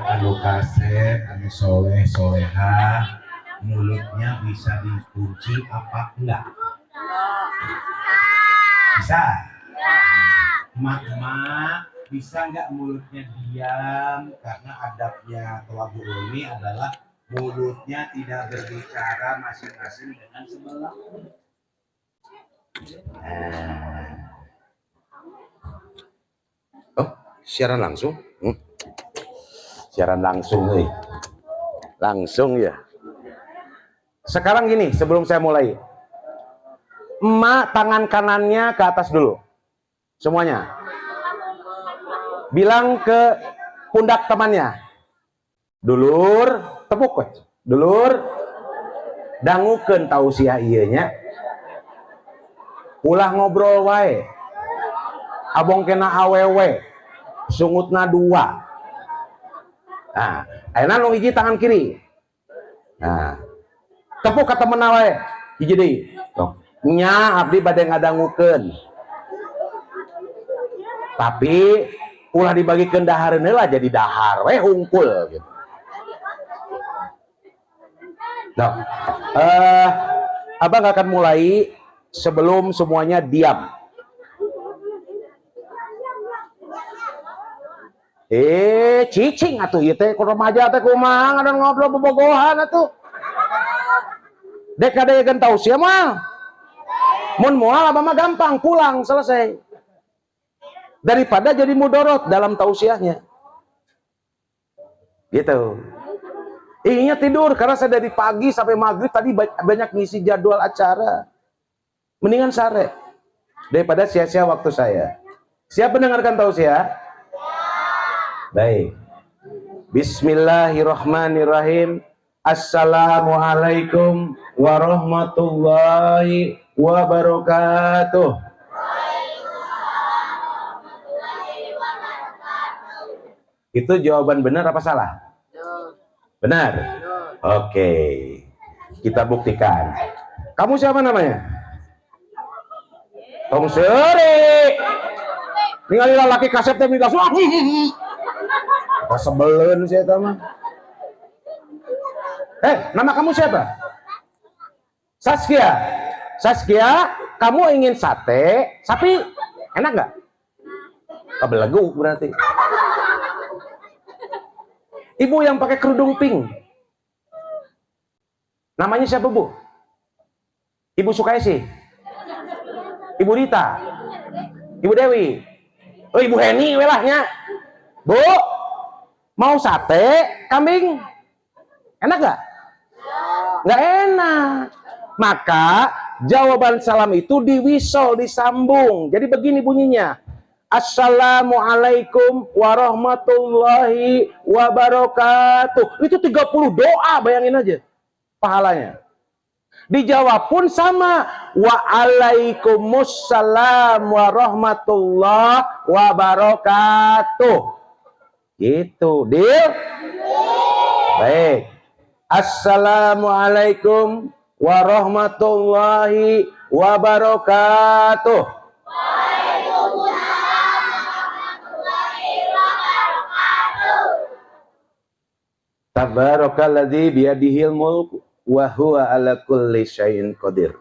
anu kasep, anu soleh soleha, mulutnya bisa dikunci apa enggak? Bisa. Mak-mak bisa nggak mulutnya diam, karena adabnya thalabul ilmi adalah mulutnya tidak berbicara masing-masing dengan sebelah. Oh, siaran langsung? Siaran langsung nih. Langsung ya. Sekarang gini, sebelum saya mulai. Emak tangan kanannya ke atas dulu. Semuanya. Bilang ke pundak temannya. Dulur, tepuk we. Dulur, dangukeun tausiah ieu nya. Ulah ngobrol wae. Abong kena awewe. Sungutna 2. Nah, ayeuna nu hiji tangan kiri. Nah, tepuk ka temenna wae. Hiji deui. Tuh. Nya abdi bade ngadangukeun. Tapi ulah dibagikeun dahareun heula jadi dahar we hungkul gitu. Nah, Abang akan mulai sebelum semuanya diam. Cicing atuh ieu teh ku remaja teh kumaha ngadan ngobrol bobogohan atuh. Dek kadeyekeun tausiah mah. Mun moal abah mah gampang pulang selesai. Daripada jadi mudorot dalam tausiahnya. Gitu. Ingat tidur karena saya dari pagi sampai maghrib tadi banyak ngisi jadwal acara. Mendingan sare daripada sia-sia waktu saya. Siap mendengarkan tausiah? Baik. Bismillahirrahmanirrahim. Assalamualaikum warahmatullahi wabarakatuh. Itu jawaban benar apa salah? Benar. Oke. Kita buktikan. Kamu siapa namanya? Tong Seri. Ningali lalaki kasep teh migas. Kita sebeleun sih eta mah. Nama kamu siapa? Saskia. Saskia, kamu ingin sate, sapi enak nggak? Kabelegu berarti. Ibu yang pakai kerudung pink. Namanya siapa, Bu? Ibu Sukaisi. Ibu Rita. Ibu Dewi. Oh, Ibu Heni welahnya. Bu, mau sate kambing? Enak gak? Nggak enak. Maka jawaban salam itu diwisol, disambung. Jadi begini bunyinya. Assalamualaikum warahmatullahi wabarakatuh. Itu 30 doa, bayangin aja pahalanya. Dijawab pun sama. Waalaikumsalam warahmatullahi wabarakatuh. Gitu, deal? Baik. Assalamualaikum warahmatullahi wabarakatuh. Tabarakalladzi biyadihil mulk wa huwa ala kulli syai'in qadir.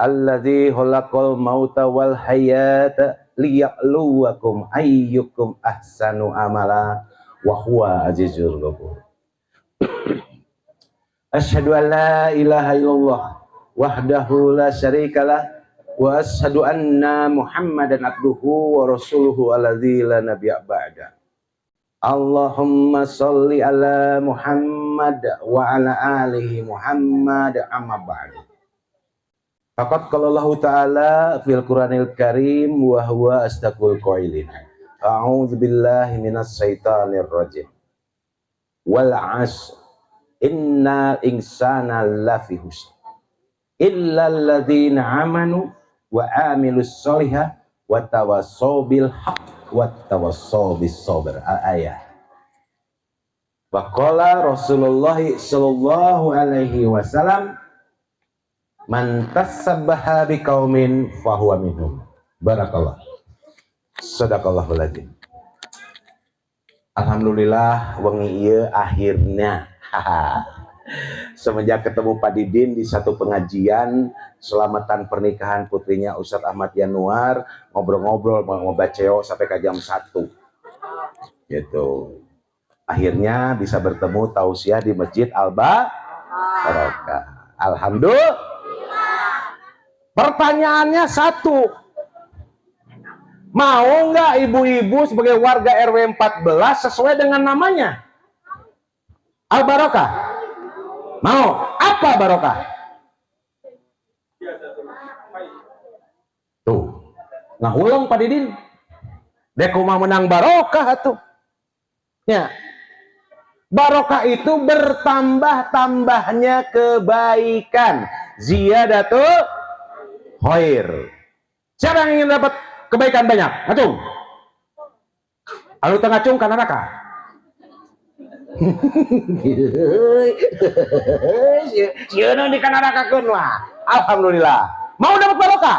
Alladzi khalaqal mauta wal hayata liya'luwakum ayyukum ahsanu amala wa huwa azizul ghafur. Asyhadu an la ilaha illallah wahdahu la syarikalah wa asyhadu anna Muhammadan abduhu wa rasuluhu alladzi la nabiyya ba'da. Allahumma sholli ala Muhammad wa ala alihi Muhammad amma ba'du. Faqad qala Allah Ta'ala fil Qur'anil Karim wa huwa asdaqul qailin. A'udzu billahi minas syaitonir rajim. Wal 'asr innal insana lafi khusr illa alladzina amanu wa amilus sholihat wa tawassaw bil haqq wa tawassaw bis sabr. Al-ayah. Wa qala Rasulullah sallallahu alaihi wasallam man tasabbaha biqaumin fahuwa minhum. Barakallah. Shadaqallahul adzim. Alhamdulillah wengi ieu akhirnya semenjak ketemu Pak Didin di satu pengajian selamatan pernikahan putrinya Ustadz Ahmad Yanuar, ngobrol-ngobrol mau baceo sampai ke jam 1 gitu. Akhirnya bisa bertemu tausiah di Masjid Barokah. Alhamdulillah. Pertanyaannya satu, mau nggak ibu-ibu sebagai warga RW 14 sesuai dengan namanya? Al-Barokah. Mau? Apa barokah? Tuh, ngahulang Pak Didin. Dekuma menang barokah tuh. Ya. Barokah itu bertambah-tambahnya kebaikan. Ziyadatul khair. Siapa yang ingin dapat kebaikan banyak? Ngacung. Alu tengah cung kan neraka. Sieuna di kana nerakakeun wah. Alhamdulillah. Mau dapat barokah?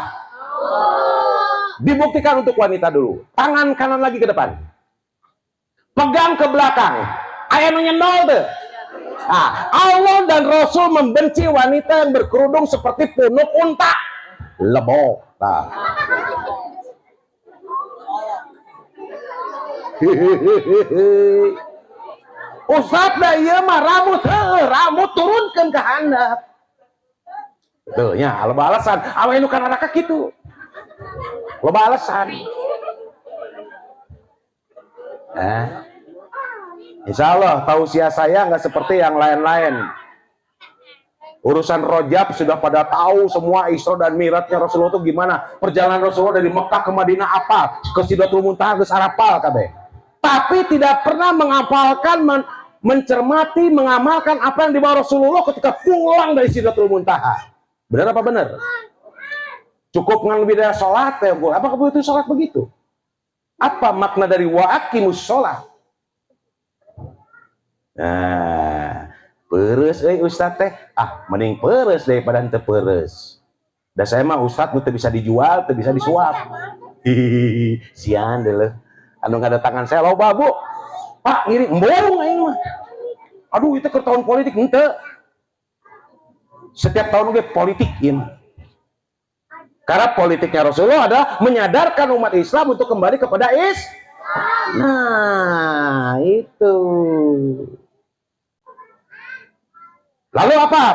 Dibuktikan untuk wanita dulu. Tangan kanan lagi ke depan. Pegang ke belakang. Aya nu nyendol teh. Nah, Allah dan Rasul membenci wanita yang berkerudung seperti punuk unta. Lebok. Nah. Ustaz da ieu mah rambut turunkeun ka handap. Tuh nya loba alasan, awe nu kana neraka kitu. Loba alasan. Insya Allah tausiah saya nggak seperti yang lain-lain. Urusan Rojab sudah pada tahu semua Isra dan Mi'rajnya Rasulullah itu gimana. Perjalanan Rasulullah dari Mekah ke Madinah apa, ke Sidratul Muntaha geus arapal kabeh. Tapi tidak pernah menghafalkan, mencermati, mengamalkan apa yang dibawa Rasulullah ketika pulang dari Sidratul Muntaha. Benar apa benar? Cukup dengan lebih dari sholat ya, Bu. Apakah begitu sholat begitu? Apa makna dari wa aqimus sholat? Nah, peres Ustaz teh. Mending peres daripada henteu peres. Da saya mah Ustaz teu bisa dijual, teu bisa disuap. Hihihi, sian deuleuh. Anu ngadatangan saya loba, Bu. Pak, ngiring embong aing mah. Aduh, itu ke tahun politik henteu. Setiap tahun ge politik ieu. Karena politiknya Rasulullah adalah menyadarkan umat Islam untuk kembali kepada Nah, itu. Lalu apa?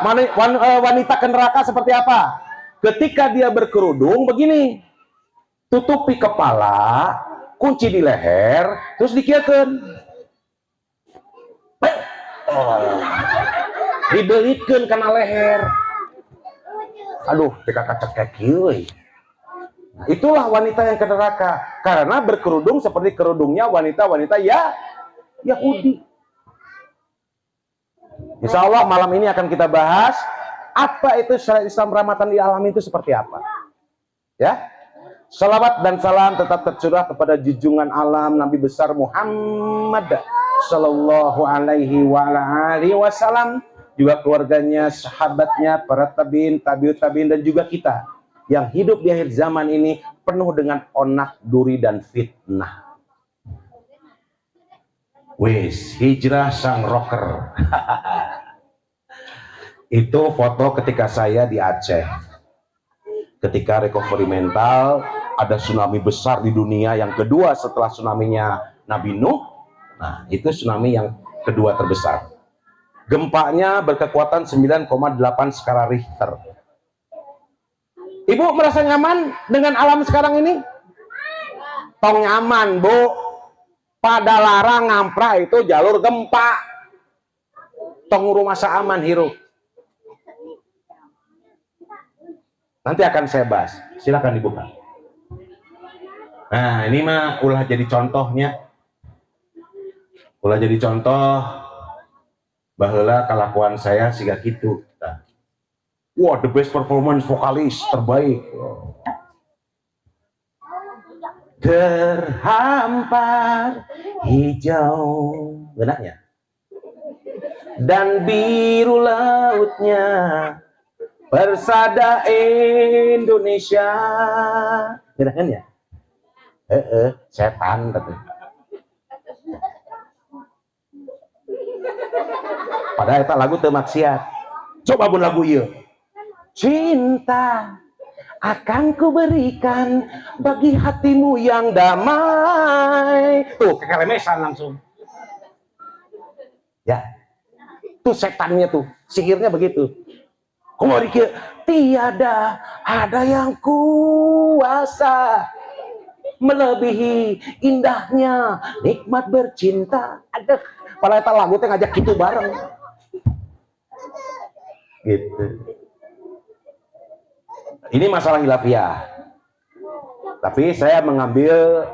Wanita ke neraka seperti apa? Ketika dia berkerudung begini, tutupi kepala, kunci di leher, terus dikieukeun. Dibelitkeun kana leher. Aduh, teka kacek kieu. Itulah wanita yang ke neraka karena berkerudung seperti kerudungnya wanita-wanita Yahudi. Insya Allah malam ini akan kita bahas apa itu syariat Islam Ramadan di alam itu seperti apa. Ya, salawat dan salam tetap tercurah kepada junjungan alam Nabi besar Muhammad Sallallahu Alaihi Wasallam, juga keluarganya, sahabatnya, para tabiin, tabiut tabiin, dan juga kita yang hidup di akhir zaman ini penuh dengan onak, duri, dan fitnah. Wis, hijrah sang rocker. Itu foto ketika saya di Aceh. Ketika recovery mental, ada tsunami besar di dunia yang kedua setelah tsunaminya Nabi Nuh. Nah, itu tsunami yang kedua terbesar. Gempanya berkekuatan 9,8 skala Richter. Ibu merasa nyaman dengan alam sekarang ini? Tong nyaman, Bu. Pada larang ngampra itu jalur gempa. Tong rumah aman hirup. Nanti akan saya bahas. Silakan dibuka. Nah, ini mah ulah jadi contohnya. Ulah jadi contoh baheula kalakuan saya siga kitu. Wah, the best performance vokalis terbaik. Terhampar hijau benaknya dan biru lautnya persada Indonesia. Benakan ya? Setan katanya. Padahal eta lagu teu maksiat. Coba pun lagu ieu. Cinta akan kuberikan bagi hatimu yang damai. Tuh, kekeremesan langsung. Ya. Tuh setannya tuh, sihirnya begitu. Kalau dikira tiada ada yang kuasa melebihi indahnya nikmat bercinta. Aduh, pada eta lagu teh ngajak gitu bareng. Gitu. Ini masalah hilafiah. Tapi saya mengambil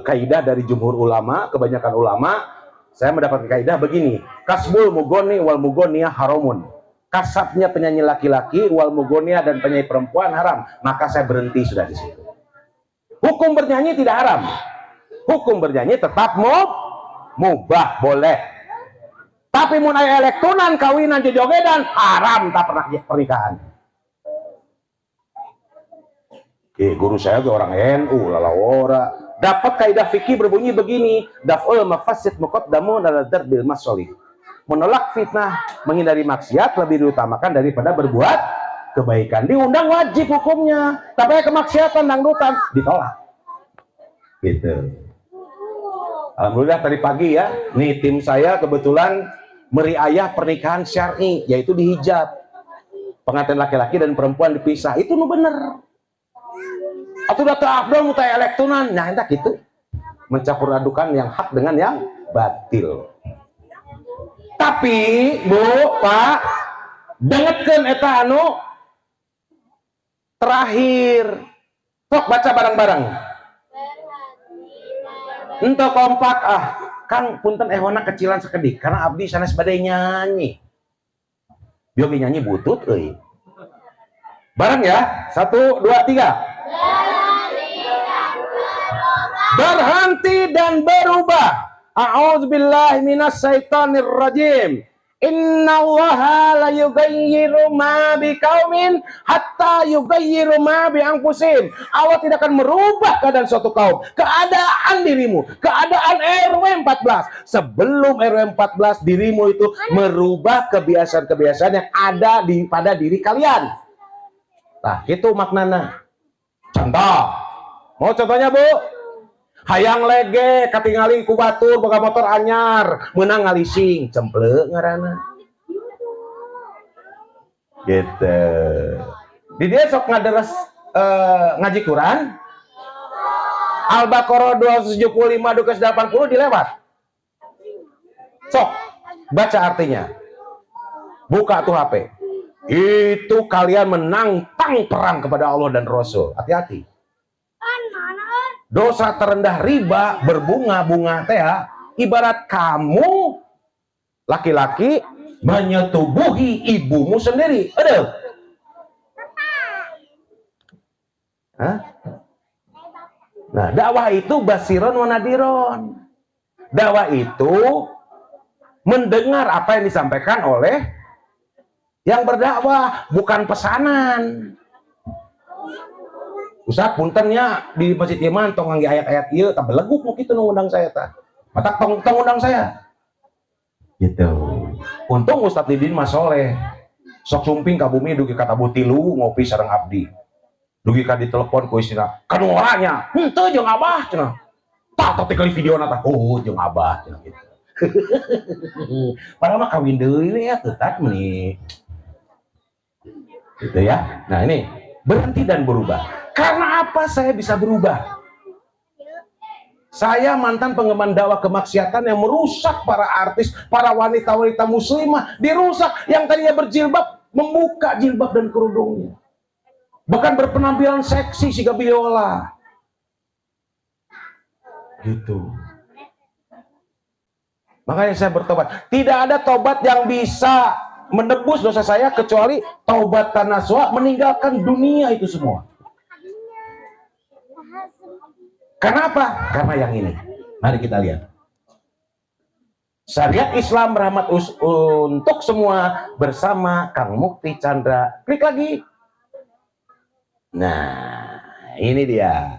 kaidah dari jumhur ulama, kebanyakan ulama, saya mendapat kaidah begini. Kasbul mugoni wal mugoniyah haramun. Kasabnya penyanyi laki-laki, wal mugoniyah dan penyanyi perempuan haram. Maka saya berhenti sudah di situ. Hukum bernyanyi tidak haram. Hukum bernyanyi tetap mubah, boleh. Tapi mun aya elektronan, kawinan, jojogedan, haram tak pernah pernikahan. Guru saya juga orang NU, lalawora. Dapat kaidah fikih berbunyi begini, daf'ul mafasid muqaddamun ala darbil masolih. Menolak fitnah, menghindari maksiat lebih diutamakan daripada berbuat kebaikan. Diundang wajib hukumnya, tapi kemaksiatan dangdutan ditolak. Gitu. Alhamdulillah tadi pagi ya, nih tim saya kebetulan meriayah pernikahan syar'i, yaitu dihijab. Pengantin laki-laki dan perempuan dipisah, itu nu bener. Atau udah terafdol mutai elektronan, nah entah gitu. Mencampur adukan yang hak dengan yang batil. Tapi, Bu, Pak, dengetkeun eta anu terakhir. Sok baca bareng-bareng. Ento kompak Kang punten ehona kecilan sakedik karena abdi sanes badai nyanyi. Biogi nyanyi butut euy. Bareng ya. 1 2 3. Berhenti dan berubah. A'udzubillahi minasyaitonir rajim. Innallaha la yughayyiru ma biqaumin hatta yughayyiru ma bi anfusihim. Allah tidak akan merubah keadaan suatu kaum, keadaan dirimu, keadaan RW 14 sebelum RW 14 dirimu itu merubah kebiasaan-kebiasaan yang ada pada diri kalian. Nah, itu maknanya. Contoh. Mau contohnya, Bu? Hayang lege katingali ku batur boga motor anyar meunang ngalising cempleu ngaranna gitu. Di dia sok ngaderes ngaji Quran Al-Baqarah 275 dukes 80 dilewat. Sok baca artinya. Buka tuh HP. Itu kalian menantang perang kepada Allah dan Rasul. Hati-hati. Dosa terendah riba berbunga-bunga teh ibarat kamu laki-laki menyetubuhi ibumu sendiri. Aduh. Hah? Nah, dakwah itu basiron wa nadiron. Dakwah itu mendengar apa yang disampaikan oleh yang berdakwah, bukan pesanan. Ustaz puntennya di masjid iman tong ngangge ayat-ayat ieu tah beleguk nu kitu nu undang saya tah. Mata tong undang saya. Gitu. Untung Ustaz Didin mah soleh. Sok sumping ka bumi dugi ka tabu tilu ngopi sareng abdi. Dugi ka ditelepon ku istina. Kan orangnya, henteu jeung abah cenah. Tah teh kali videona tah, oh jeung abah cenah gitu. Padahal mah kawin deui ya tetap nih. Gitu ya. Nah, ini berhenti dan berubah. Karena apa saya bisa berubah? Saya mantan penggemar dakwah kemaksiatan yang merusak para artis, para wanita-wanita muslimah, dirusak. Yang tadinya berjilbab, membuka jilbab dan kerudungnya. Bahkan berpenampilan seksi si Gabiola. Gitu. Makanya saya bertobat. Tidak ada tobat yang bisa menebus dosa saya kecuali taubat nasuha, meninggalkan dunia itu semua. Kenapa? Karena yang ini. Mari kita lihat. Syariat Islam rahmat untuk semua bersama Kang Mukti Chandra. Klik lagi. Nah, ini dia.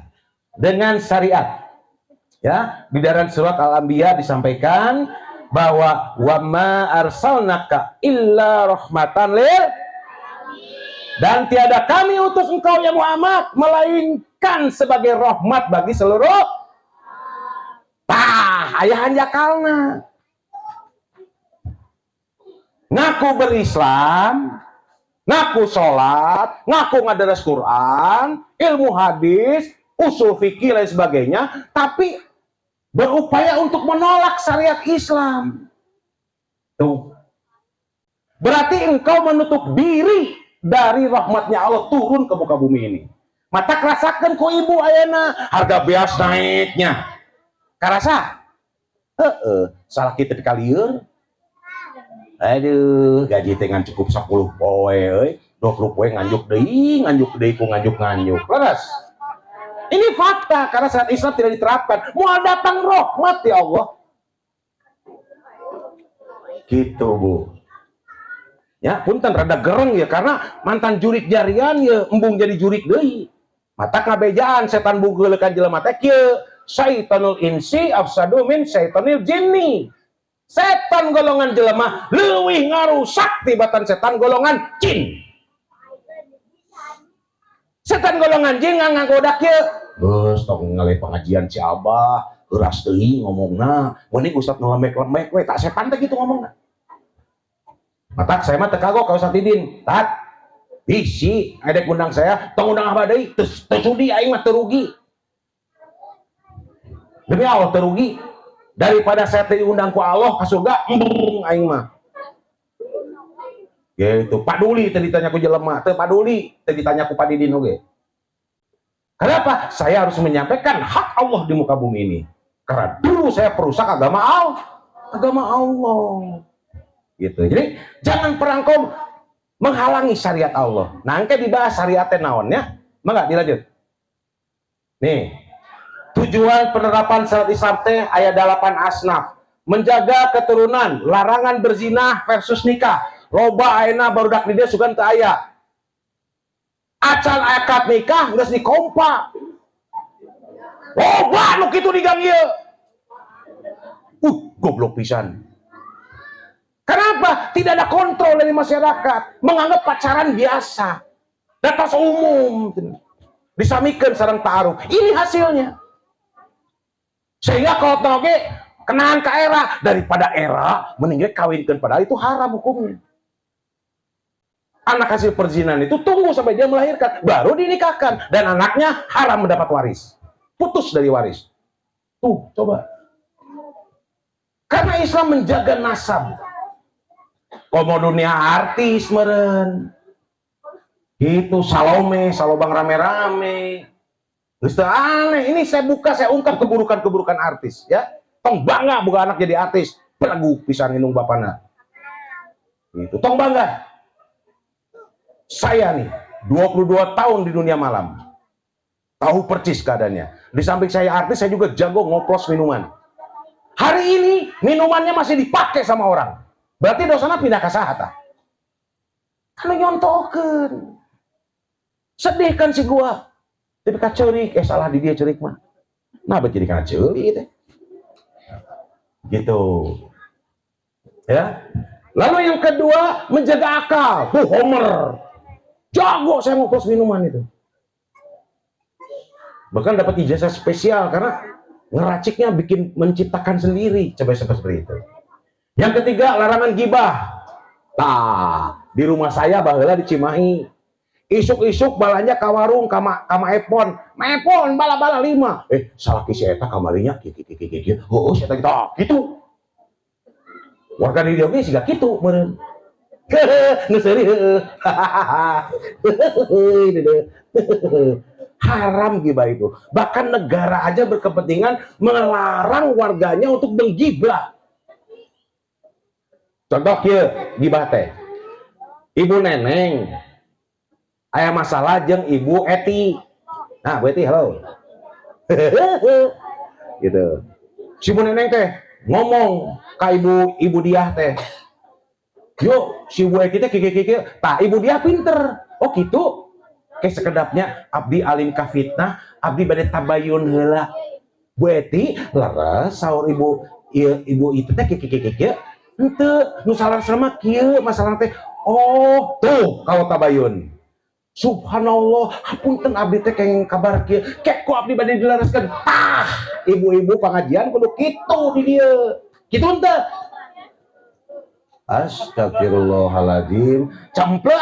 Dengan syariat. Ya, di dalam surat Al-Anbiya disampaikan bahwa wa ma arsalnaka illa rahmatan lil, dan tiada kami utus engkau ya Muhammad melainkan sebagai rahmat bagi seluruh. Ayahan jakalna ngaku berislam, ngaku sholat, ngaku ngadaras Quran, ilmu hadis, usul fikih lain sebagainya, tapi berupaya untuk menolak syariat Islam. Tuh. Berarti engkau menutup diri dari rahmatnya Allah turun ke muka bumi ini. Mata kerasakan ku ibu ayana harga beas naiknya. Karasa? Salah kita dikalieur. Aduh, gaji teh ngan cukup 10 poe euy, 20 poe nganjuk deui ku nganjuk. Leres. Ini fakta karena syariat Islam tidak diterapkan. Mau datang rahmat ya Allah. Gitu, Bu. Ya, punten rada gereng ya karena mantan jurik jarian ya embung jadi jurik deui. Mata kabejaan setan bugeuleukan jelema teh kieu, syaitanul insi afsadu min syaitanil jinni. Setan golongan jelema leuwih ngarusak tibatan setan golongan jin. Setan golongan jin nganggoda kieu. Geus tong ngalih pengajian si Abah, euras deui ngomongna. Meuning ustad nu lemek-lemek we tak setan teh kitu ngomongna. Matak saya mah teu kagok ka Ustaz Didin. Tat. Bisi adek undang saya, tong undang Abah deui, teu sudi aing mah teu rugi. Demi Allah teu rugi. Daripada saya diundang ku Allah ke surga, aing mah. Gitu, paduli tadi ditanya ku jelema, teu paduli tadi ditanya ku Pak Didin oge. Kenapa? Saya harus menyampaikan hak Allah di muka bumi ini. Karena dulu saya perusak agama Allah. Gitu. Jadi jangan pernah kau menghalangi syariat Allah. Nah, engke dibahas syariatnya naonnya. Mangga dilanjut. Nih. Tujuan penerapan syariat Islam teh aya 8 asnaf. Menjaga keturunan, larangan berzinah versus nikah. Loba ayeuna barudak di dia sugan teu aya. Acan akad nikah geus dikompak. Loba nu kitu digang ieu. Goblok pisan. Kenapa? Tidak ada kontrol dari masyarakat. Menganggap pacaran biasa. Data umum. Disamikeun sareng ta'aruf. Ini hasilnya. Sehingga kalau toge kenaan ke era daripada era meninggal kawinkan padahal itu haram hukumnya. Anak hasil perzinahan itu tunggu sampai dia melahirkan baru dinikahkan dan anaknya haram mendapat waris, putus dari waris. Tuh coba. Karena Islam menjaga nasab. Komo dunia artis meren. Itu Salome, Salobang rame-rame. Ustaz aneh, ini saya ungkap keburukan-keburukan artis, ya. Tong bangga bukan anak jadi artis, belagu pisan indung bapana. Itu tong bangga. Saya nih, 22 tahun di dunia malam. Tahu percis keadaannya. Di samping saya artis, saya juga jago ngoplos minuman. Hari ini minumannya masih dipakai sama orang. Berarti dosana pindah ke sahata. Karena nyontokeun. Sedih kan si gua. Tapi kacerik, salah di dia cerik mah. Nah, jadi karena cerik teh. Gitu. Ya. Lalu yang kedua, menjaga akal. Tuh Homer. Jago saya ngoplos minuman itu. Bahkan dapat ijazah spesial karena ngeraciknya bikin menciptakan sendiri. Coba seperti itu. Yang ketiga, larangan gibah. Nah, di rumah saya baheula di Cimahi. Isuk-isuk balanya ka warung kama epon. Epon bala-bala 5. Salah ki si eta kamarinya kieu. Heuh, si eta gitu. Warga di dieu ge siga kitu meureun. Nu seuri heueuh. Haram gibah itu. Bahkan negara aja berkepentingan melarang warganya untuk menggibah. Contoh kieu, gibah teh. Ibu Neneng aya masalah jeung Ibu Eti. Nah, Bu Eti, halo. Gitu. Si Bu Neneng teh ngomong ka ibu dia teh. Yuk, si Bu Eti teh kiki. Tah, Ibu dia pinter. Oh gitu. Kayak sekedapnya abdi alim ka fitnah, abdi bade tabayun heula. Bu Eti leres saur ibu itu teh kieu henteu nu salah sama kieu masalah teh. Oh tuh kalau tabayun subhanallah hapunten abdi teh kenging kabar kieu kek ku abdi bade dilaraskeun. Ibu-ibu pengajian kudu kitu di dieu kitu henteu. Astagfirullahaladzim cample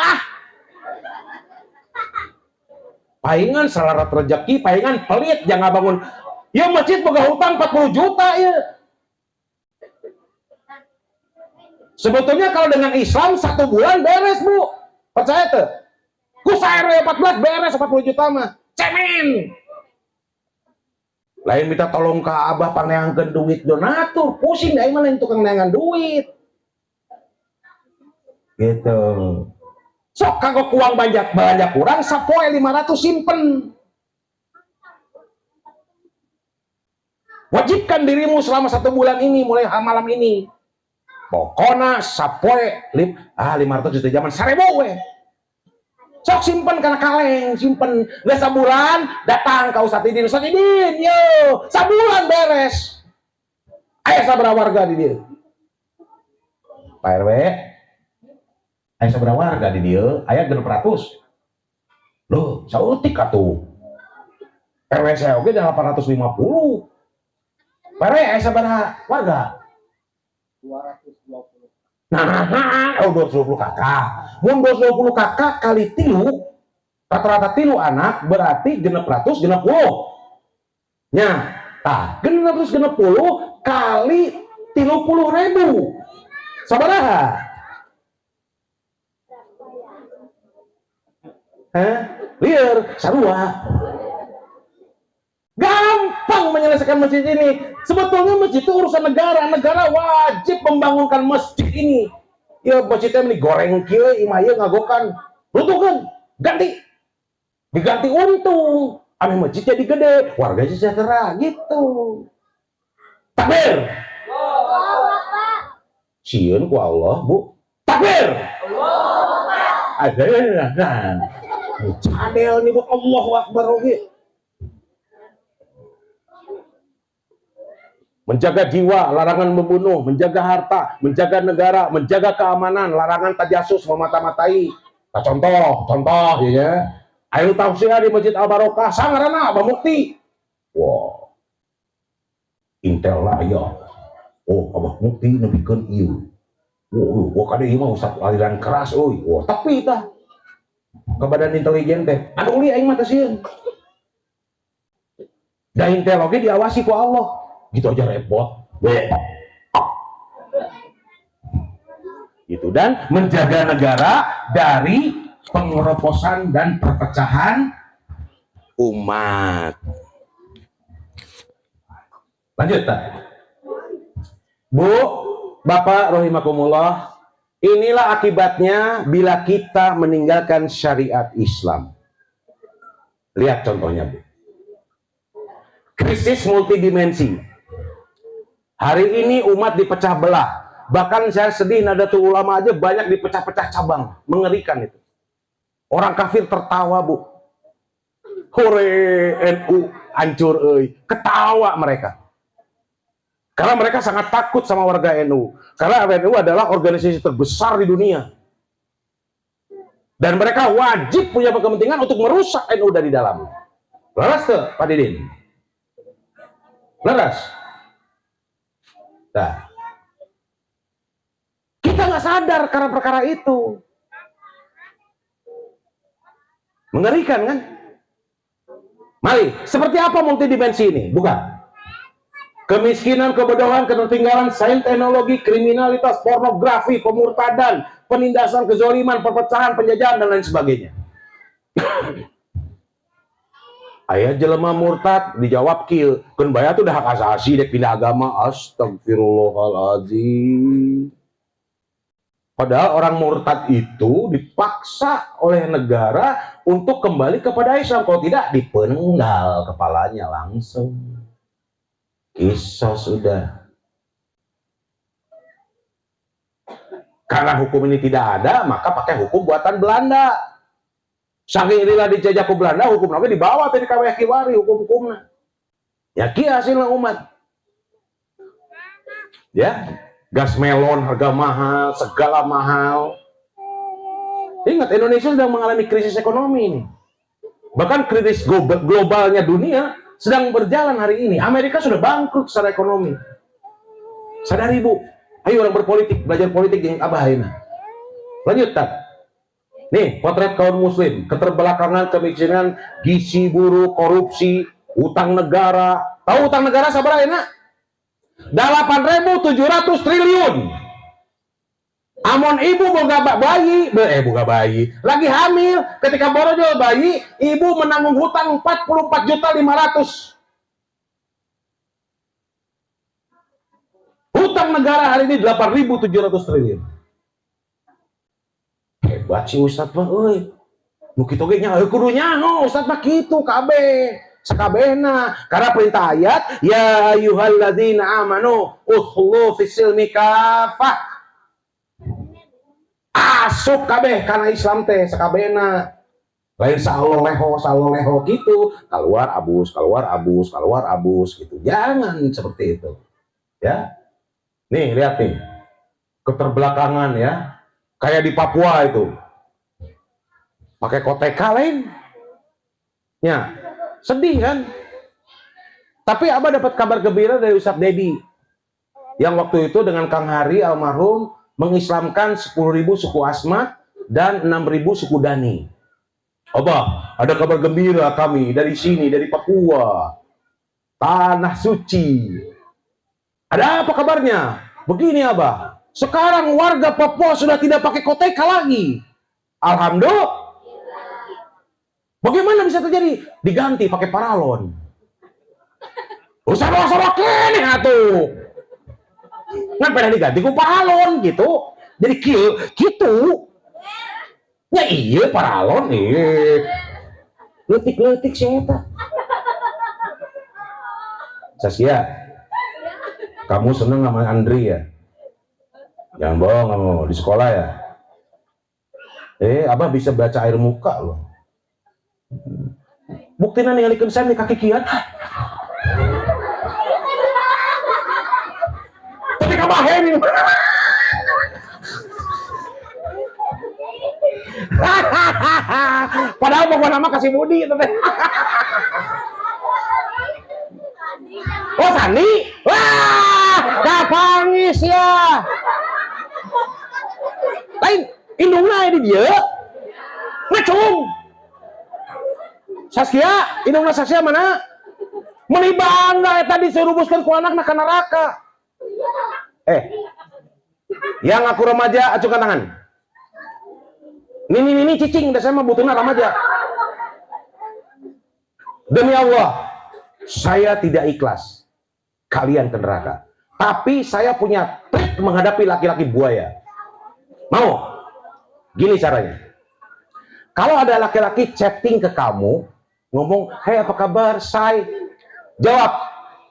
paingan salarat rezeki paingan pelit jangan bangun ya masjid boga hutang 40 juta ya. Sebetulnya kalau dengan Islam 1 bulan beres bu, percaya tuh ku saere 14 beres 40 juta mah cemen. Lain minta tolong ke abah paneangkeun duit donatur pusing da imah lain tukang neangan duit gitu. Sok kanggo uang belanja kurang sapoe 500 simpen. Wajibkan dirimu selama 1 bulan ini mulai malam ini pokoknya sapoe 500 juta zaman 1000 we. Sok simpen karena kaleng simpen gak sabulan datang ke Ustaz Idin yo sabulan beres aya sabaraha warga di dia Pak RW aya sabaraha warga di dia aya 600 loh sautik atuh RW saya oke 850 Pak RW aya sabaraha warga 220. Nah, 220 kakak. Mun 220 kakak kali 3, rata-rata 3 anak berarti 600 60. Nya, tah 660 kali 30.000. Sabaraha? Liar, sarua. Gampang menyelesaikan masjid ini. Sebetulnya masjid itu urusan negara. Negara wajib membangunkan masjid ini. Ya masjidnya ini goreng kieu imah ieu ngagokan. Runtuhkeun, ganti. Diganti untung. Ame masjid jadi gede, warga sejahtera gitu. Takbir. Sieun ku Allah, Bu. Takbir. Ada. Cadel nih Bu Allahu Akbar oge. Menjaga jiwa, larangan membunuh, menjaga harta, menjaga negara, menjaga keamanan, larangan tajasus, memata-matai. Nah, contoh ya. Ayo tausiah di Masjid Al Barokah, sangarana Abah Mukti. Wow. Intel lah ya. Oh, Abah Mukti nebikeun ieu. Wah, kada ieu mah usah aliran keras euy. Wah, tapi tah. Ke badan intelijen teh. Anu uli aing mah teh sieun. Da intel oge diawasi ku Allah. Gitu aja repot. Gitu dan menjaga negara dari pengeroposan dan perpecahan umat. Lanjut, Bu, Bapak rahimakumullah, inilah akibatnya bila kita meninggalkan syariat Islam. Lihat contohnya, Bu. Krisis multidimensi. Hari ini umat dipecah belah. Bahkan saya sedih Nahdlatul Ulama aja banyak dipecah-pecah cabang. Mengerikan itu. Orang kafir tertawa, Bu. Hore, NU hancur euy. Ketawa mereka. Karena mereka sangat takut sama warga NU. Karena NU adalah organisasi terbesar di dunia. Dan mereka wajib punya kepentingan untuk merusak NU dari dalam. Laras tuh, Pak Didin? Laras? Nah, kita nggak sadar karena perkara itu. Mengerikan kan? Mari, seperti apa multidimensi ini? Bukan. Kemiskinan, kebodohan, ketertinggalan, sains teknologi, kriminalitas, pornografi, pemurtadan, penindasan, kezaliman, perpecahan, penjajahan, dan lain sebagainya. Aya jelema murtad dijawab kieu, keun baya tuh dah hak asasi dek pindah agama. Astagfirullahaladzim. Padahal orang murtad itu dipaksa oleh negara untuk kembali kepada Islam, kalau tidak dipenggal kepalanya langsung. Kisah sudah. Karena hukum ini tidak ada, maka pakai hukum buatan Belanda. Saking inilah dijajah ke Belanda, hukum nabi dibawa tadi kaweh kiwari hukum-hukumnya. Ya kia hasilnya umat. Ya, gas melon harga mahal, segala mahal. Ingat, Indonesia sedang mengalami krisis ekonomi ini. Bahkan krisis globalnya dunia sedang berjalan hari ini. Amerika sudah bangkrut secara ekonomi. Sadari Bu, ayo orang berpolitik, belajar politik dengan Abah ini. Lanjutkan. Nih, potret kaum muslim, keterbelakangan, kemiskinan, gizi buruk, korupsi, utang negara. Tahu utang negara sabar enak? 8.700 triliun. Amon ibu boga bayi, lagi hamil, ketika borojol bayi, ibu menanggung hutang 44.500.000. Hutang negara hari ini 8.700 triliun. Hebat si Ustadz mah, euy. Nu kitu ge nya kudu nyaho, Ustadz mah kitu kabeh. Sakabehna karena perintah ayat ya ayyuhalladzina amanu udkhulu fis-silmi kafah. Asup kabeh karena Islam teh sakabehna. Lain saloleho gitu, keluar abus gitu. Jangan seperti itu. Ya. Nih, lihat nih. Keterbelakangan ya. Kayak di Papua itu. Pakai koteka lain. Ya. Sedih kan? Tapi Abah dapat kabar gembira dari Ustadz Dedi yang waktu itu dengan Kang Hari almarhum mengislamkan 10.000 suku Asmat dan 6.000 suku Dani. Abah, ada kabar gembira kami dari sini, dari Papua, tanah suci. Ada apa kabarnya? Begini Abah, sekarang warga Papua sudah tidak pakai koteka lagi. Alhamdulillah. Bagaimana bisa terjadi? Diganti pakai paralon. Usah kene atuh. Ngan pernah diganti ku paralon gitu. Jadi kieu gitu. Ya iya paralon Letik sih eta. Saskia, kamu seneng sama Andri ya? Jangan bohong kamu di sekolah ya. Abah bisa baca air muka loh. Buktinya ningalikeun saya di kaki kieu. Tapi kabahen. Padahal pokoknya nama kasih Budi itu teh. Oh Sandi, wah, kapangis ya. Lain, indungna di dia, ngecung. Saskia, indungna Saskia mana? Meni bangga tadi serubuskan ku anak ke neraka. Yang aku remaja acungkan tangan. Ini cicing, udah saya mah butuhnya remaja. Demi Allah, saya tidak ikhlas kalian ke neraka. Tapi saya punya trik menghadapi laki-laki buaya. Mau? Gini caranya. Kalau ada laki-laki chatting ke kamu, ngomong, "Hai, apa kabar, say?" Jawab.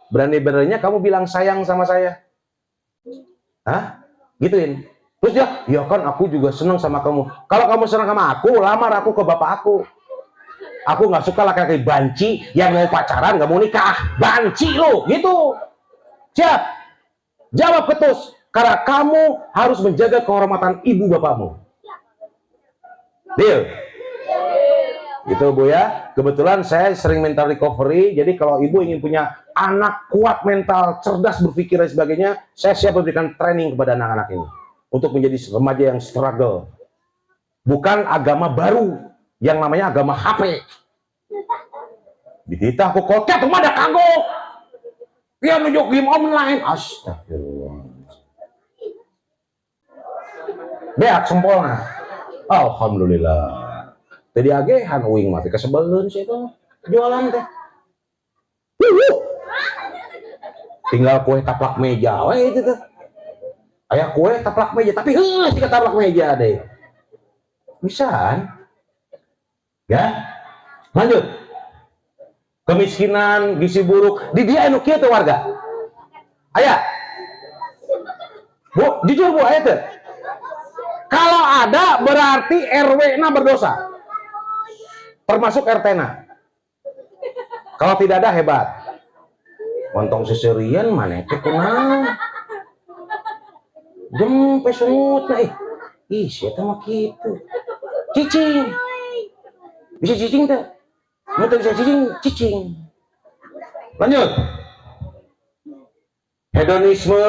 Berani-beraninya kamu bilang sayang sama saya. Hah? Gituin. Terus dia, "Ya kan aku juga senang sama kamu." Kalau kamu senang sama aku, lamar aku ke bapak aku. Aku nggak suka laki-laki banci yang mau pacaran nggak mau nikah. Banci lo, gitu. Siap. Jawab ketus. Karena kamu harus menjaga kehormatan ibu bapakmu. Deal. Gitu Bu ya. Kebetulan saya sering mental recovery. Jadi kalau ibu ingin punya anak kuat mental, cerdas berpikir dan sebagainya, saya siap memberikan training kepada anak-anak ini untuk menjadi remaja yang struggle. Bukan agama baru yang namanya agama HP. Kita aku kotek rumah ada kagok. Dia nunjuk game online. Astagfirullah. Beak sempolna. Alhamdulillah. Tadi agehan uing mati kesebelen sih itu jualan teh. Tinggal kue taplak meja, itu tuh. Ayah kue taplak meja, tapi sih taplak meja deh. Bisa kan? Ya, lanjut. Kemiskinan, gizi buruk, di dia anu kieu teh warga. Ayah, Bu, jujur Bu, ayah teh. Kalau ada berarti RW-na berdosa. Termasuk RT-na. Kalau tidak ada hebat. Montong seserian mana teh kunaon? Jempe sungut na ih siapa mah gitu. Cicing. Bisa cicing teh. Mau bisa cicing. Lanjut. Hedonisme,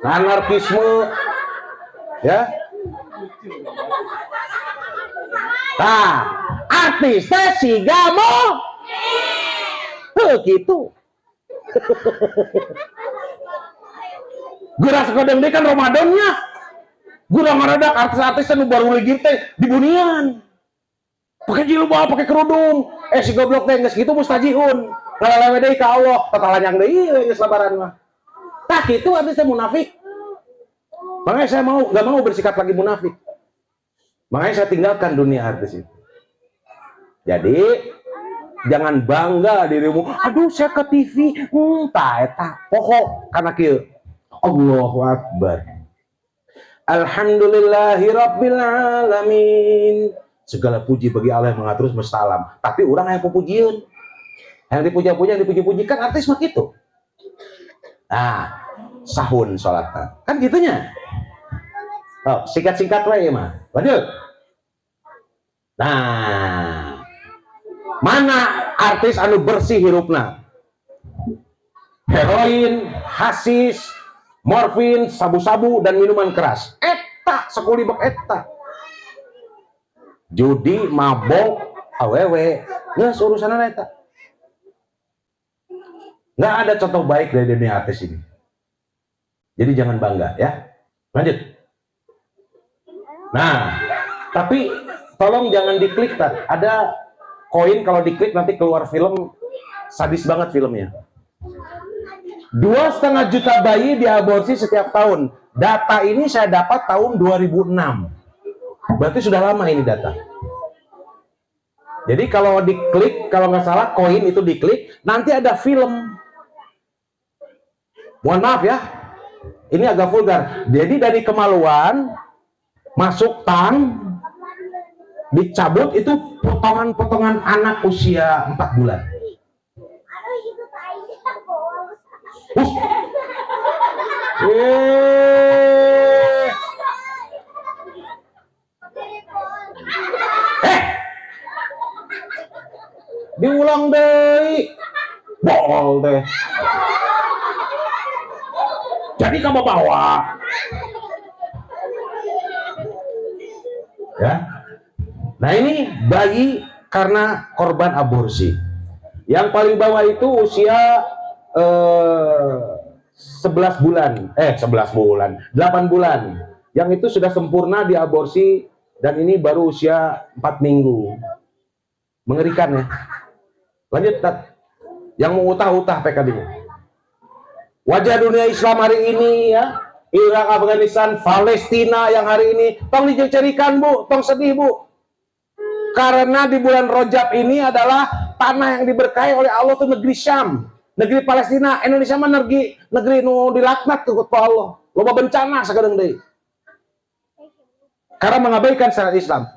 anarkisme, ya. Nah, artis teh si Gamo. Gitu. Gura sekodeng deh kan Ramadannya. Gura ngaradak artis-artis nu baru lagi teh di bunian. Pakai jilbab, pakai kerudung. Si goblok teh geus kitu mustajihun. Ngalalewe deui ka Allah, tatalanyang deui geus lebaran mah. Tah kitu artis teh munafik. Makanya saya enggak mau bersikap lagi munafik. Makanya saya tinggalkan dunia artis itu. Jadi jangan bangga dirimu. Aduh saya ke TV, eta pokok karena kieu. Allahu Akbar. Alhamdulillahirabbil alamin. Segala puji bagi Allah yang mengatur semesta alam. Tapi orang yang pujian, yang dipuji-puji kan artis mah gitu. Nah, sahun sholatnya kan gitunya. Oh, singkat-singkat wae mah. Lanjut. Nah, mana artis anu bersih hirupna? Heroin, hasis, morfin, sabu-sabu dan minuman keras. Eta sakulibek eta. Judi, mabok, awewe, geus urusanna eta. Nggak ada contoh baik dari dunia artis ini. Jadi jangan bangga ya. Lanjut. Nah, tapi tolong jangan diklik tak. Ada koin kalau diklik nanti keluar film sadis banget filmnya. 2,5 juta bayi diaborsi setiap tahun. Data ini saya dapat tahun 2006. Berarti sudah lama ini data. Jadi kalau diklik, kalau nggak salah koin itu diklik, nanti ada film. Mohon maaf ya, ini agak vulgar. Jadi dari kemaluan masuk tang, dicabut itu potongan-potongan anak usia 4 bulan. Diulang deh, bol deh. Jadi kamu bawa, ya. Nah ini bayi karena korban aborsi. Yang paling bawah itu usia 11 bulan, 8 bulan. Yang itu sudah sempurna diaborsi dan ini baru usia 4 minggu. Mengerikan ya. Lanjut, yang mau utah-utah PKB-nya. Wajah dunia Islam hari ini ya, Irak, Afghanistan, Palestina yang hari ini tong dicerikan Bu, tong sedih Bu. Karena di bulan Rajab ini adalah tanah yang diberkahi oleh Allah itu negeri Syam, negeri Palestina. Indonesia mah negeri nu dilaknat tuh ku Allah. Loba bencana sakedeung deui. Karena mengabaikan syariat Islam.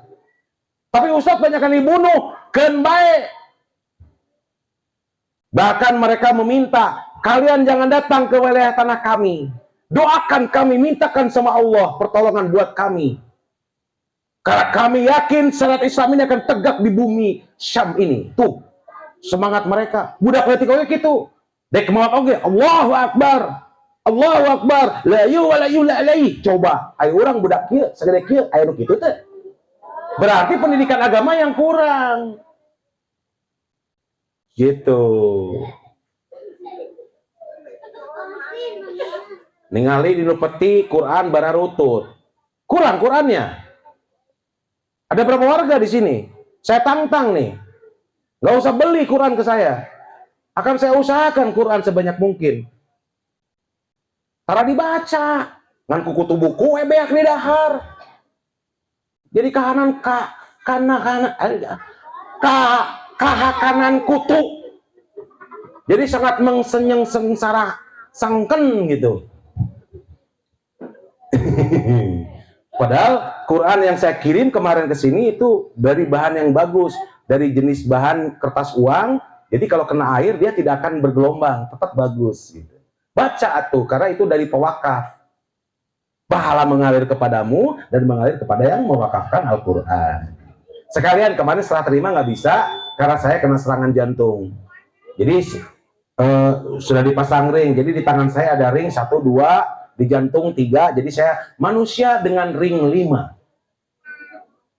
Tapi Ustaz banyak yang dibunuh, keun bae. Bahkan mereka meminta, kalian jangan datang ke wilayah tanah kami. Doakan kami, mintakan sama Allah pertolongan buat kami. Karena kami yakin syariat Islam ini akan tegak di bumi Syam ini. Tuh, semangat mereka. Budak letik oge kitu. Dek maot oge, Allahu Akbar. Allahu Akbar. La yu wa la yu la alai. Coba, aya urang budak kieu, sagede kieu, aya nu kitu teh. Berarti pendidikan agama yang kurang. Gitu. Ningali di peti Quran bararutut. Kurang Qurannya. Ada berapa warga di sini? Saya tantang nih. Nggak usah beli Quran ke saya. Akan saya usahakan Quran sebanyak mungkin. Karena dibaca. Ngan kuku buku beak di dahar. Jadi kahanan kanan kutu. Jadi sangat mengsenyeng sengsara sangken gitu. Padahal Quran yang saya kirim kemarin ke sini itu dari bahan yang bagus, dari jenis bahan kertas uang. Jadi kalau kena air dia tidak akan bergelombang, tetap bagus gitu. Baca atuh karena itu dari pewakaf. Pahala mengalir kepadamu dan mengalir kepada yang mewakafkan Al-Quran. Sekalian kemarin setelah terima nggak bisa karena saya kena serangan jantung. Jadi sudah dipasang ring. Jadi di tangan saya ada ring 1, 2, di jantung 3. Jadi saya manusia dengan ring 5.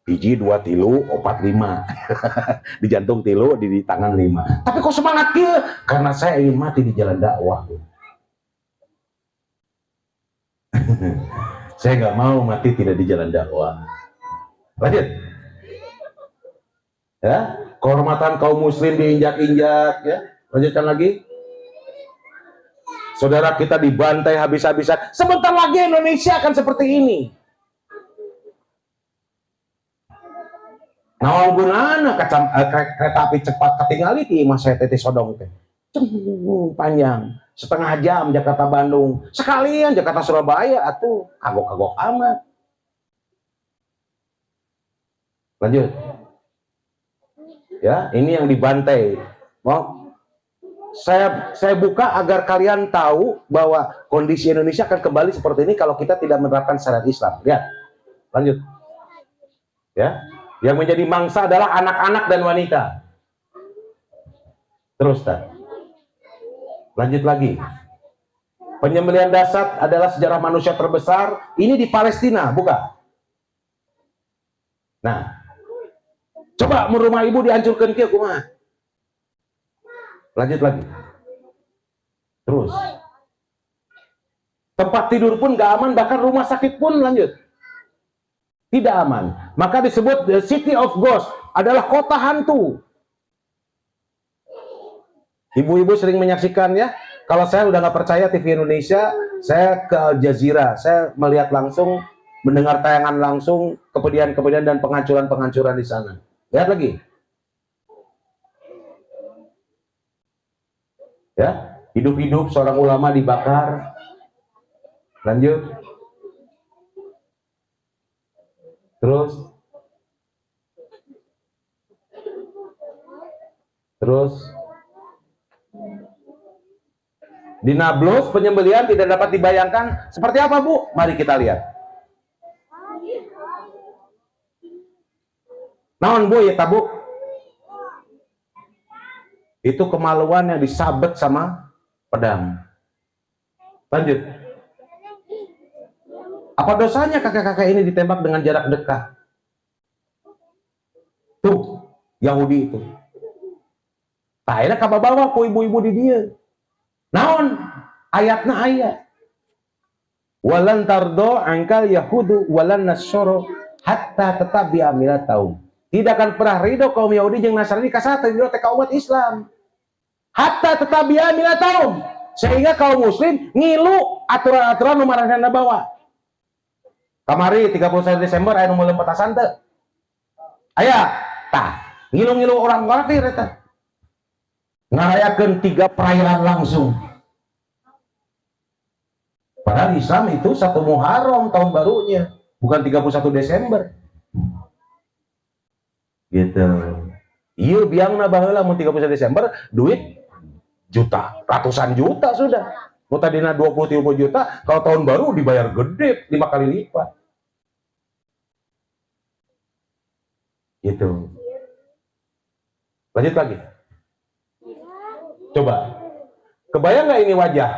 Biji 2 tilu 4 5 di jantung tilu di tangan 5. Tapi kok semangat ya? Karena saya ingin mati di jalan dakwah. Saya nggak mau mati tidak di jalan dakwah. Lanjut ya, kehormatan kaum muslim diinjak-injak ya. Lanjutkan lagi. Saudara kita dibantai habis-habisan. Sebentar lagi Indonesia akan seperti ini. Nah, gunana kereta api cepat ketinggali di masa tete sodong teh. Panjang, setengah jam Jakarta Bandung. Sekalian Jakarta Surabaya atuh kagok-kagok amat. Lanjut. Ya, ini yang dibantai. Mau saya buka agar kalian tahu bahwa kondisi Indonesia akan kembali seperti ini kalau kita tidak menerapkan syariat Islam. Lihat. Lanjut. Ya. Yang menjadi mangsa adalah anak-anak dan wanita. Terus, Tan. Lanjut lagi. Penyembelihan dasar adalah sejarah manusia terbesar. Ini di Palestina, bukan? Nah, coba rumah ibu dihancurkan ke kumaha. Lanjut lagi. Terus. Tempat tidur pun gak aman, bahkan rumah sakit pun lanjut. Tidak aman. Maka disebut the city of ghost, adalah kota hantu. Ibu-ibu sering menyaksikan ya. Kalau saya udah nggak percaya TV Indonesia, saya ke Al Jazeera. Saya melihat langsung, mendengar tayangan langsung kepedihan-kepedihan dan penghancuran-penghancuran di sana. Lihat lagi. Ya, hidup-hidup seorang ulama dibakar. Lanjut. Terus di Nablus penyembelihan tidak dapat dibayangkan seperti apa, Bu? Mari kita lihat. Naon Bu ya tabu? Itu kemaluan yang disabet sama pedang. Lanjut. Apa dosanya kakek-kakek ini ditembak dengan jarak dekat? Tuh, Yahudi itu. Nah, ini kababawa ku ibu-ibu di dia. Naon? Ayatna ayat. Walan tardo angkal Yahudu walan nasoro hatta tetabi'a millatahum. Tidak akan pernah ridho kaum Yahudi jeung Nasrani kasata ridho teh umat Islam. Hatta tetabi'a millatahum. Sehingga kaum muslim ngilu aturan-aturan nu maranehna bawa. Kamari 31 Desember aya nu meuleuh petasan teu? Aya, tah, ngilu-ngilu orang kafir eta. Ngarayakeun 3 perayaan langsung. Padahal Islam itu 1 Muharram tahun barunya, bukan 31 Desember. Gitu. Iya biangna baheula mun 31 Desember duit juta, ratusan juta sudah. Mau tadina 20-30 juta, kalau tahun baru dibayar gede 5 kali lipat. Gitu. Lanjut lagi. Coba. Kebayang nggak ini wajah?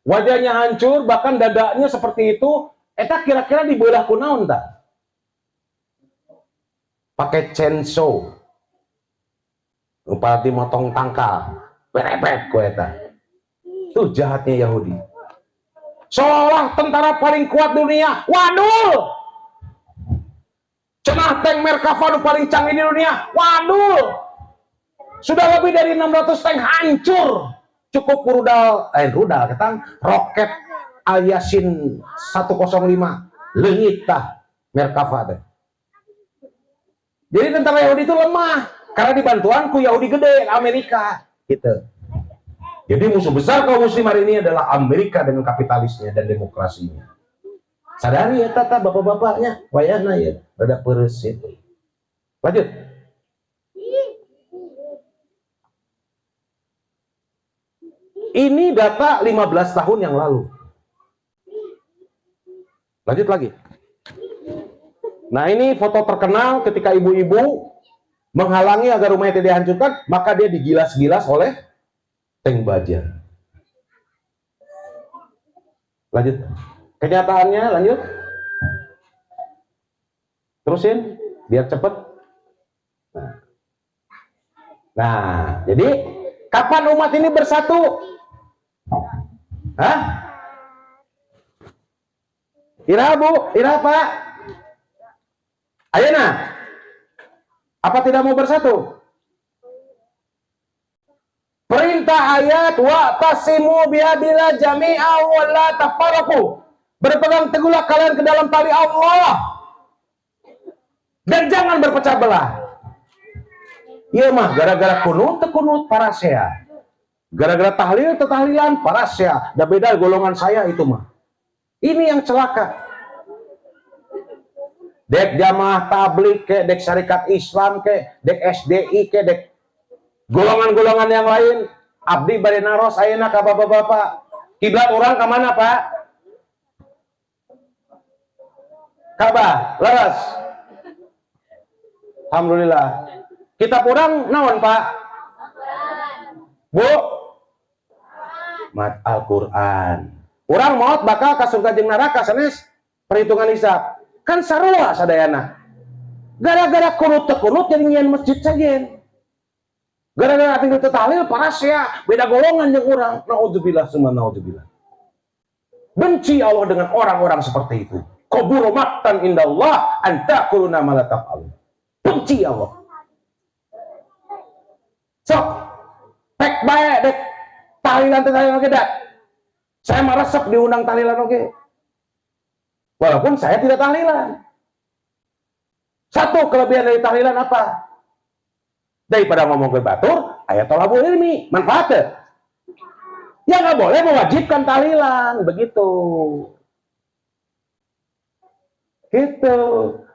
Wajahnya hancur, bahkan dadanya seperti itu. Eta kira-kira dibelah kunaon tak? Pakai chainsaw. Upati motong tangkal. Berebet ku eta. Itu jahatnya Yahudi. Seolah tentara paling kuat dunia. Waduh! Cenah tank Merkava paling canggih di dunia. Waduh! Sudah lebih dari 600 tank hancur. Cukup rudal ketang roket Al-Yasin 105 leungit tah Merkava teh. Jadi tentara Yahudi itu lemah karena dibantuan ku Yahudi gede Amerika gitu. Jadi musuh besar kaum muslim hari ini adalah Amerika dengan kapitalisnya dan demokrasinya. Sadari ya tata bapak-bapaknya wayahna ya rada peres itu. Lanjut. Ini data 15 tahun yang lalu. Lanjut lagi. Nah, ini foto terkenal ketika ibu-ibu menghalangi agar rumahnya tidak dihancurkan, maka dia digilas-gilas oleh tank baja. Lanjut. Kenyataannya, lanjut. Terusin, biar cepet. Nah, jadi kapan umat ini bersatu? Hah? Ira Bu, ira Pak. Ayeuna. Apa tidak mau bersatu? Perintah ayat wa tasimu bihablillah jami'a wa la tafarraqu. Berpegang teguhlah kalian ke dalam tali Allah dan jangan berpecah belah. Iya mah gara-gara kunut parasea. Gara-gara tahlilan parasea. Dah beda golongan saya itu mah. Ini yang celaka. Dek jamaah tablik ke, dek syarikat Islam ke, dek SDI ke, dek golongan-golongan yang lain. Abdi bari naros ayeuna ka bapak-bapak. Kiblat orang ke mana, Pak? Ka'bah, laras. Alhamdulillah. Kitab orang naon, Pak? Bu? Mat Al-Qur'an. Orang maut bakal ka surga jeung neraka sanes perhitungan hisab. Kan sarua sadayana. Gara-gara kunut jadi nyian masjid saja. Gara-gara tinggal tahlil parasya, beda golongan jeung urang. Naudzubillah summa naudzubillah. Benci Allah dengan orang-orang seperti itu. Qaburu maqtan indallah an taquluna ma la taf'alun. Benci Allah. Sok pek bae dek tahlilan oge dak. Saya mah resep diundang tahlilan oge. Walaupun saya tidak tahlilan. Satu kelebihan dari tahlilan apa? Daripada ngomong ke batur, ayat tolabul ilmi, manfaatnya. Ya nggak boleh mewajibkan tahlilan, begitu. Gitu.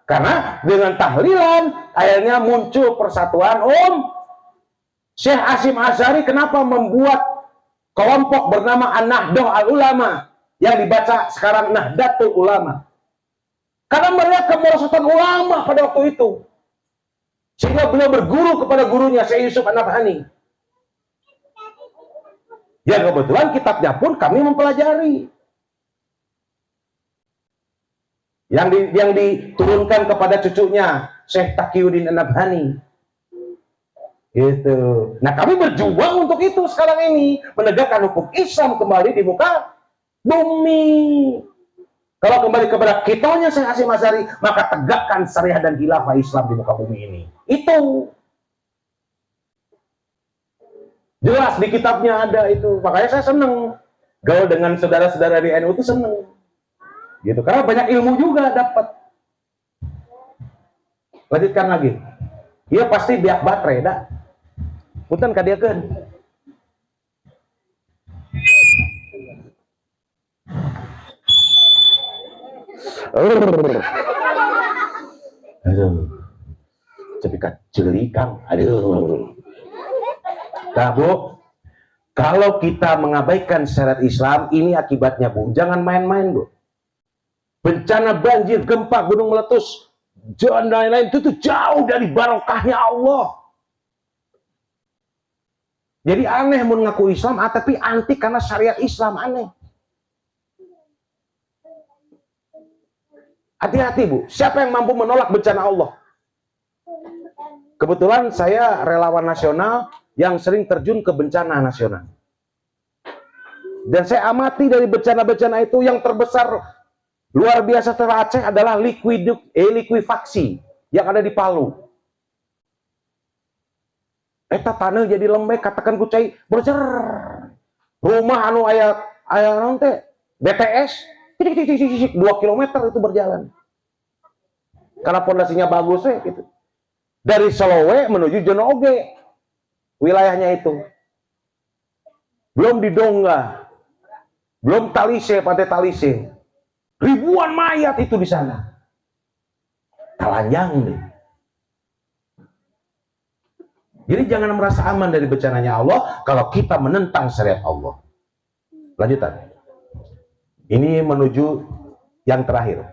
Karena dengan tahlilan, akhirnya muncul persatuan. Syekh Hasyim Asy'ari kenapa membuat kelompok bernama An-Nahdhah Al-Ulama yang dibaca sekarang Nahdlatul Ulama? Karena melihat kemerosotan ulama pada waktu itu. Sehingga beliau berguru kepada gurunya Syekh Yusuf An-Nabhani. Ya kebetulan kitabnya pun kami mempelajari. Yang diturunkan kepada cucunya Syekh Taqiyuddin An-Nabhani. Gitu. Nah, kami berjuang untuk itu sekarang ini, menegakkan hukum Islam kembali di muka bumi. Kalau kembali kepada kitanya Syekh Hasyim Asy'ari, maka tegakkan syariah dan khilafah Islam di muka bumi ini. Itu jelas di kitabnya ada itu. Makanya saya seneng gaul dengan saudara-saudara di NU itu seneng. Gitu. Karena banyak ilmu juga dapat. Lanjutkan lagi. Iya pasti biak baterai dah. Punten kadiakeun. Aduh. Cepikat jeli Kang. Aduh. Nah, Bu, kalau kita mengabaikan syariat Islam, ini akibatnya, Bu. Jangan main-main, Bu. Bencana banjir, gempa, gunung meletus, dan lain-lain itu jauh dari barokahnya Allah. Jadi aneh mengaku Islam, tapi anti karena syariat Islam, aneh. Hati-hati, Bu. Siapa yang mampu menolak bencana Allah? Kebetulan saya relawan nasional yang sering terjun ke bencana nasional. Dan saya amati dari bencana-bencana itu yang terbesar luar biasa teraceh adalah likuifaksi yang ada di Palu. Eta tanah jadi lembek, katakan kucai bercer. Rumah anu aya naon teh BTS 2 km itu berjalan. Karena pondasinya bagus gitu. Dari Selowe menuju Jonoge wilayahnya itu. Belum di Dongga. Belum Talise, Pantai Talise. Ribuan mayat itu di sana. Telanjang deh. Jadi jangan merasa aman dari bencananya Allah kalau kita menentang syariat Allah. Lanjutan. Ini menuju yang terakhir.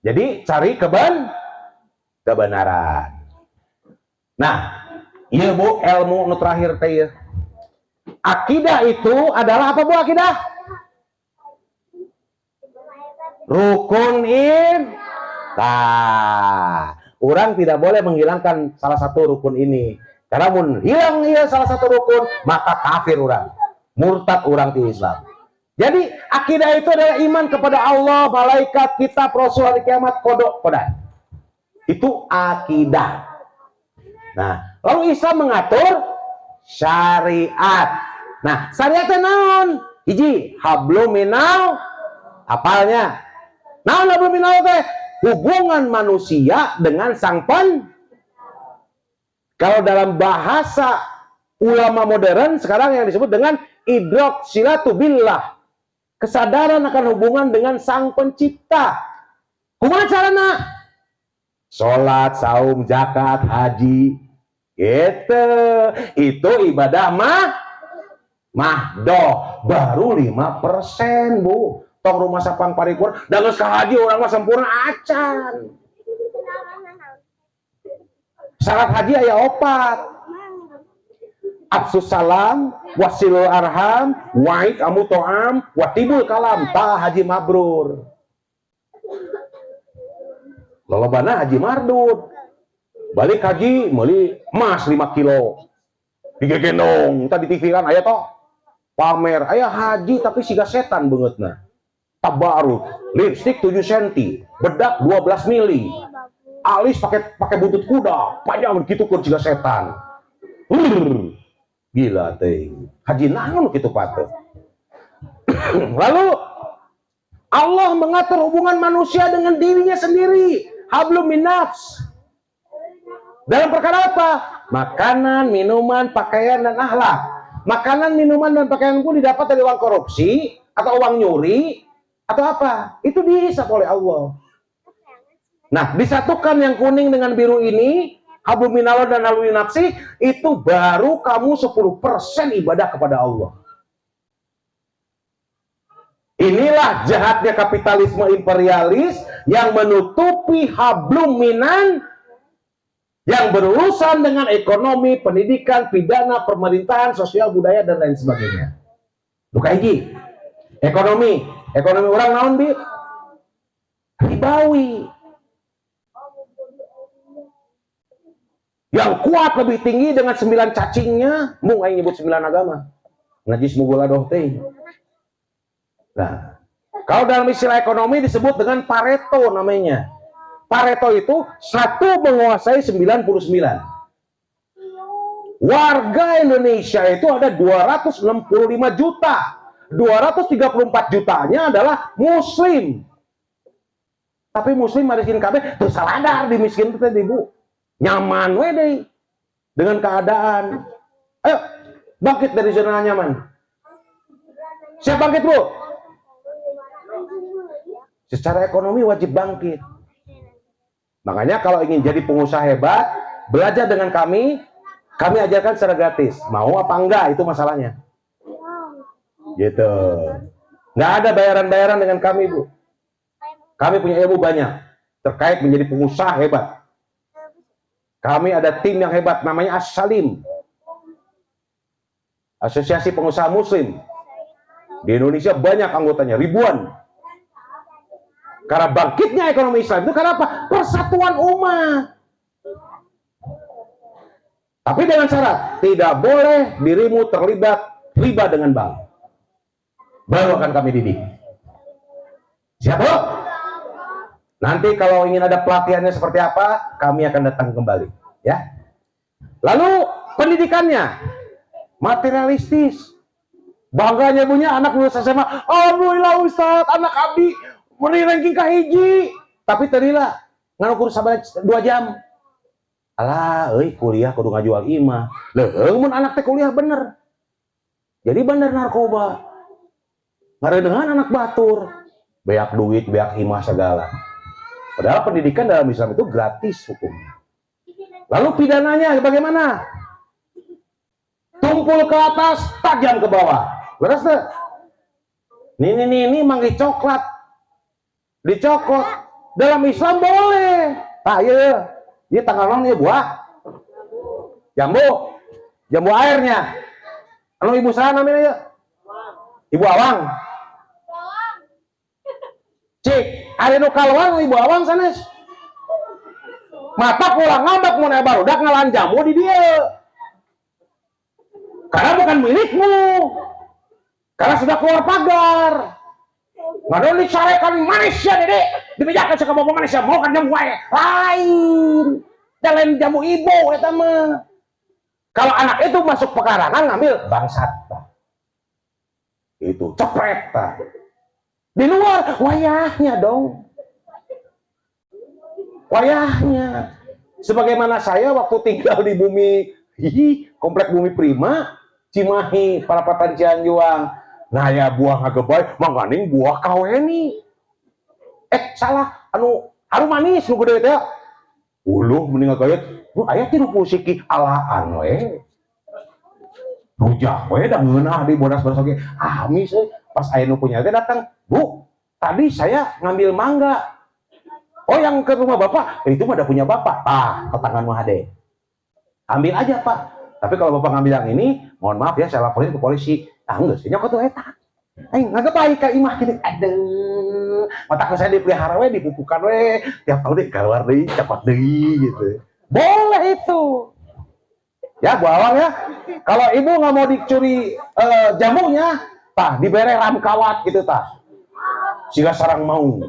Jadi cari kebenaran. Nah, iya Bu, ilmu nu terakhir teh. Akidah itu adalah apa Bu akidah? Rukun Nah, orang tidak boleh menghilangkan salah satu rukun ini. Karena mun hilang salah satu rukun, maka kafir orang, murtad orang di Islam. Jadi akidah itu adalah iman kepada Allah, malaikat, kitab, rasul, hari kiamat, kodok, kodan. Itu akidah. Nah, lalu Islam mengatur syariat. Nah, syariatnya naon? Hiji, hablum minal, apalnya? Naon hablum minal teh? Hubungan manusia dengan sang kalau dalam bahasa ulama modern sekarang yang disebut dengan idrok silatu billah, kesadaran akan hubungan dengan sang pencipta. Kumaha carana? Sholat, saum, zakat, haji, gitu. Itu ibadah mahdoh baru 5%, Bu. Tong rumah sapang parikur, dan geus ka haji orang mah sempurna acan. Syarat haji aya 4. Afsus salam, wasilul arham, wa'id amu to'am, watibul kalam, ta haji mabrur. Lolobana haji mardut. Balik haji, meuli emas 5 kilo. Digegendong, tadi di TV kan aya toh. Pamer, aya haji tapi siga setan beungeutna. Tabarut, lipstik 7 cm, bedak 12 mili, alis pakai buntut kuda, panjang begitu kur juga setan. Gila teh, haji naon kitu pateu. Lalu Allah mengatur hubungan manusia dengan dirinya sendiri, hablum min nafs. Dalam perkara apa? Makanan, minuman, pakaian dan akhlak. Makanan, minuman dan pakaian pun didapat dari uang korupsi atau uang nyuri atau apa? Itu dihisab oleh Allah. Nah, disatukan yang kuning dengan biru ini, hablum minallah dan hablum nafsi, itu baru kamu 10% ibadah kepada Allah. Inilah jahatnya kapitalisme imperialis yang menutupi hablum minan yang berurusan dengan ekonomi, pendidikan, pidana, pemerintahan, sosial, budaya, dan lain sebagainya. Bukan ini. Ekonomi orang naon bi? Ribawi. Yang kuat lebih tinggi dengan 9 cacingnya, mung aing nyebut 9 agama. Najis muguladoh teh. Nah, kalau dalam istilah ekonomi disebut dengan Pareto namanya. Pareto itu 1 menguasai 99. Warga Indonesia itu ada 265 juta. 234 jutanya adalah muslim. Tapi muslim miskin kabeh terus sadar di miskin teh Ibu. Nyaman we deui dengan keadaan. Ayo bangkit dari zona nyaman. Siap bangkit, Bu? Secara ekonomi wajib bangkit. Makanya kalau ingin jadi pengusaha hebat, belajar dengan kami ajarkan secara gratis. Mau apa enggak itu masalahnya. Gitu. Nggak ada bayaran-bayaran dengan kami, Bu. Kami punya ilmu banyak terkait menjadi pengusaha hebat. Kami ada tim yang hebat namanya As-Salim, Asosiasi Pengusaha Muslim. Di Indonesia banyak anggotanya, ribuan. Karena bangkitnya ekonomi Islam itu karena apa? Persatuan umat. Tapi dengan syarat tidak boleh dirimu terlibat riba dengan bank. Baru akan kami didik. Siap, Bu? Nanti kalau ingin ada pelatihannya seperti apa, kami akan datang kembali, ya. Lalu pendidikannya materialistis. Bangganya punya anak lulus SMA, alhamdulillah Ustaz, anak abdi meni ranking kahiji. Tapi terilah nganukur sabar 2 jam. Alah, kuliah kudu ngajual imah. Leuh, mun anak teh kuliah bener. Jadi bener narkoba. Ngareuneuhan anak batur, beak duit, beak imah segala. Padahal pendidikan dalam Islam itu gratis hukumnya. Lalu pidananya bagaimana? Tumpul ke atas, tajam ke bawah. Beres tuh? Ini manggi coklat. dicokot. Dalam Islam boleh. Nah, iya tanggal non ya buah. Jambu airnya. Anu ibu sana namanya ya? Ibu Awang. Cik, ada nu kaluan ibu Awang sanes. Mata pulang ngambak mau baru dak ngalan jamu di dia. Karena bukan milikmu. Karena sudah keluar pagar. Ngadon dicarekan manusia dede, dibejakan suka bawa manusia mau kan jamu wae. Lain. Jalan jamu ibu eta mah. Kalau anak itu masuk pekarangan ngambil bangsat. Itu cepret. Di luar wayahnya dong. Wayahnya. Sebagaimana saya waktu tinggal di bumi komplek Bumi Prima, Cimahi, Parapatan Cianjuang. Nah ya buah ngagebay, mangganing buah kaweni. Salah, anu manis nu gede teh. Uluh mending ngagayet, aya ti nu pusiki alaan we. Rujak we da ngeunah di bodas-bodas oge. Amis pas aya nu punya teh datang, "Bu, tadi saya ngambil mangga." "Oh, yang ke rumah Bapak?" "Itu mah ada punya Bapak." "Ah, tetangan mah ade." "Ambil aja, Pak. Tapi kalau Bapak ngambil yang ini, mohon maaf ya saya laporin ke polisi." "Ah, enggak sih, nyokot tuh eta." Nggak baik ka imah gini. Aduh, mata saya dipelihara we, dipupukan we, tiap tahun keluar deui, cepat deui gitu. Boleh itu. Ya, Bu Awang ya. Kalau ibu nggak mau dicuri jamunya, tah dibere ram kawat gitu tah. Siga sarang mau.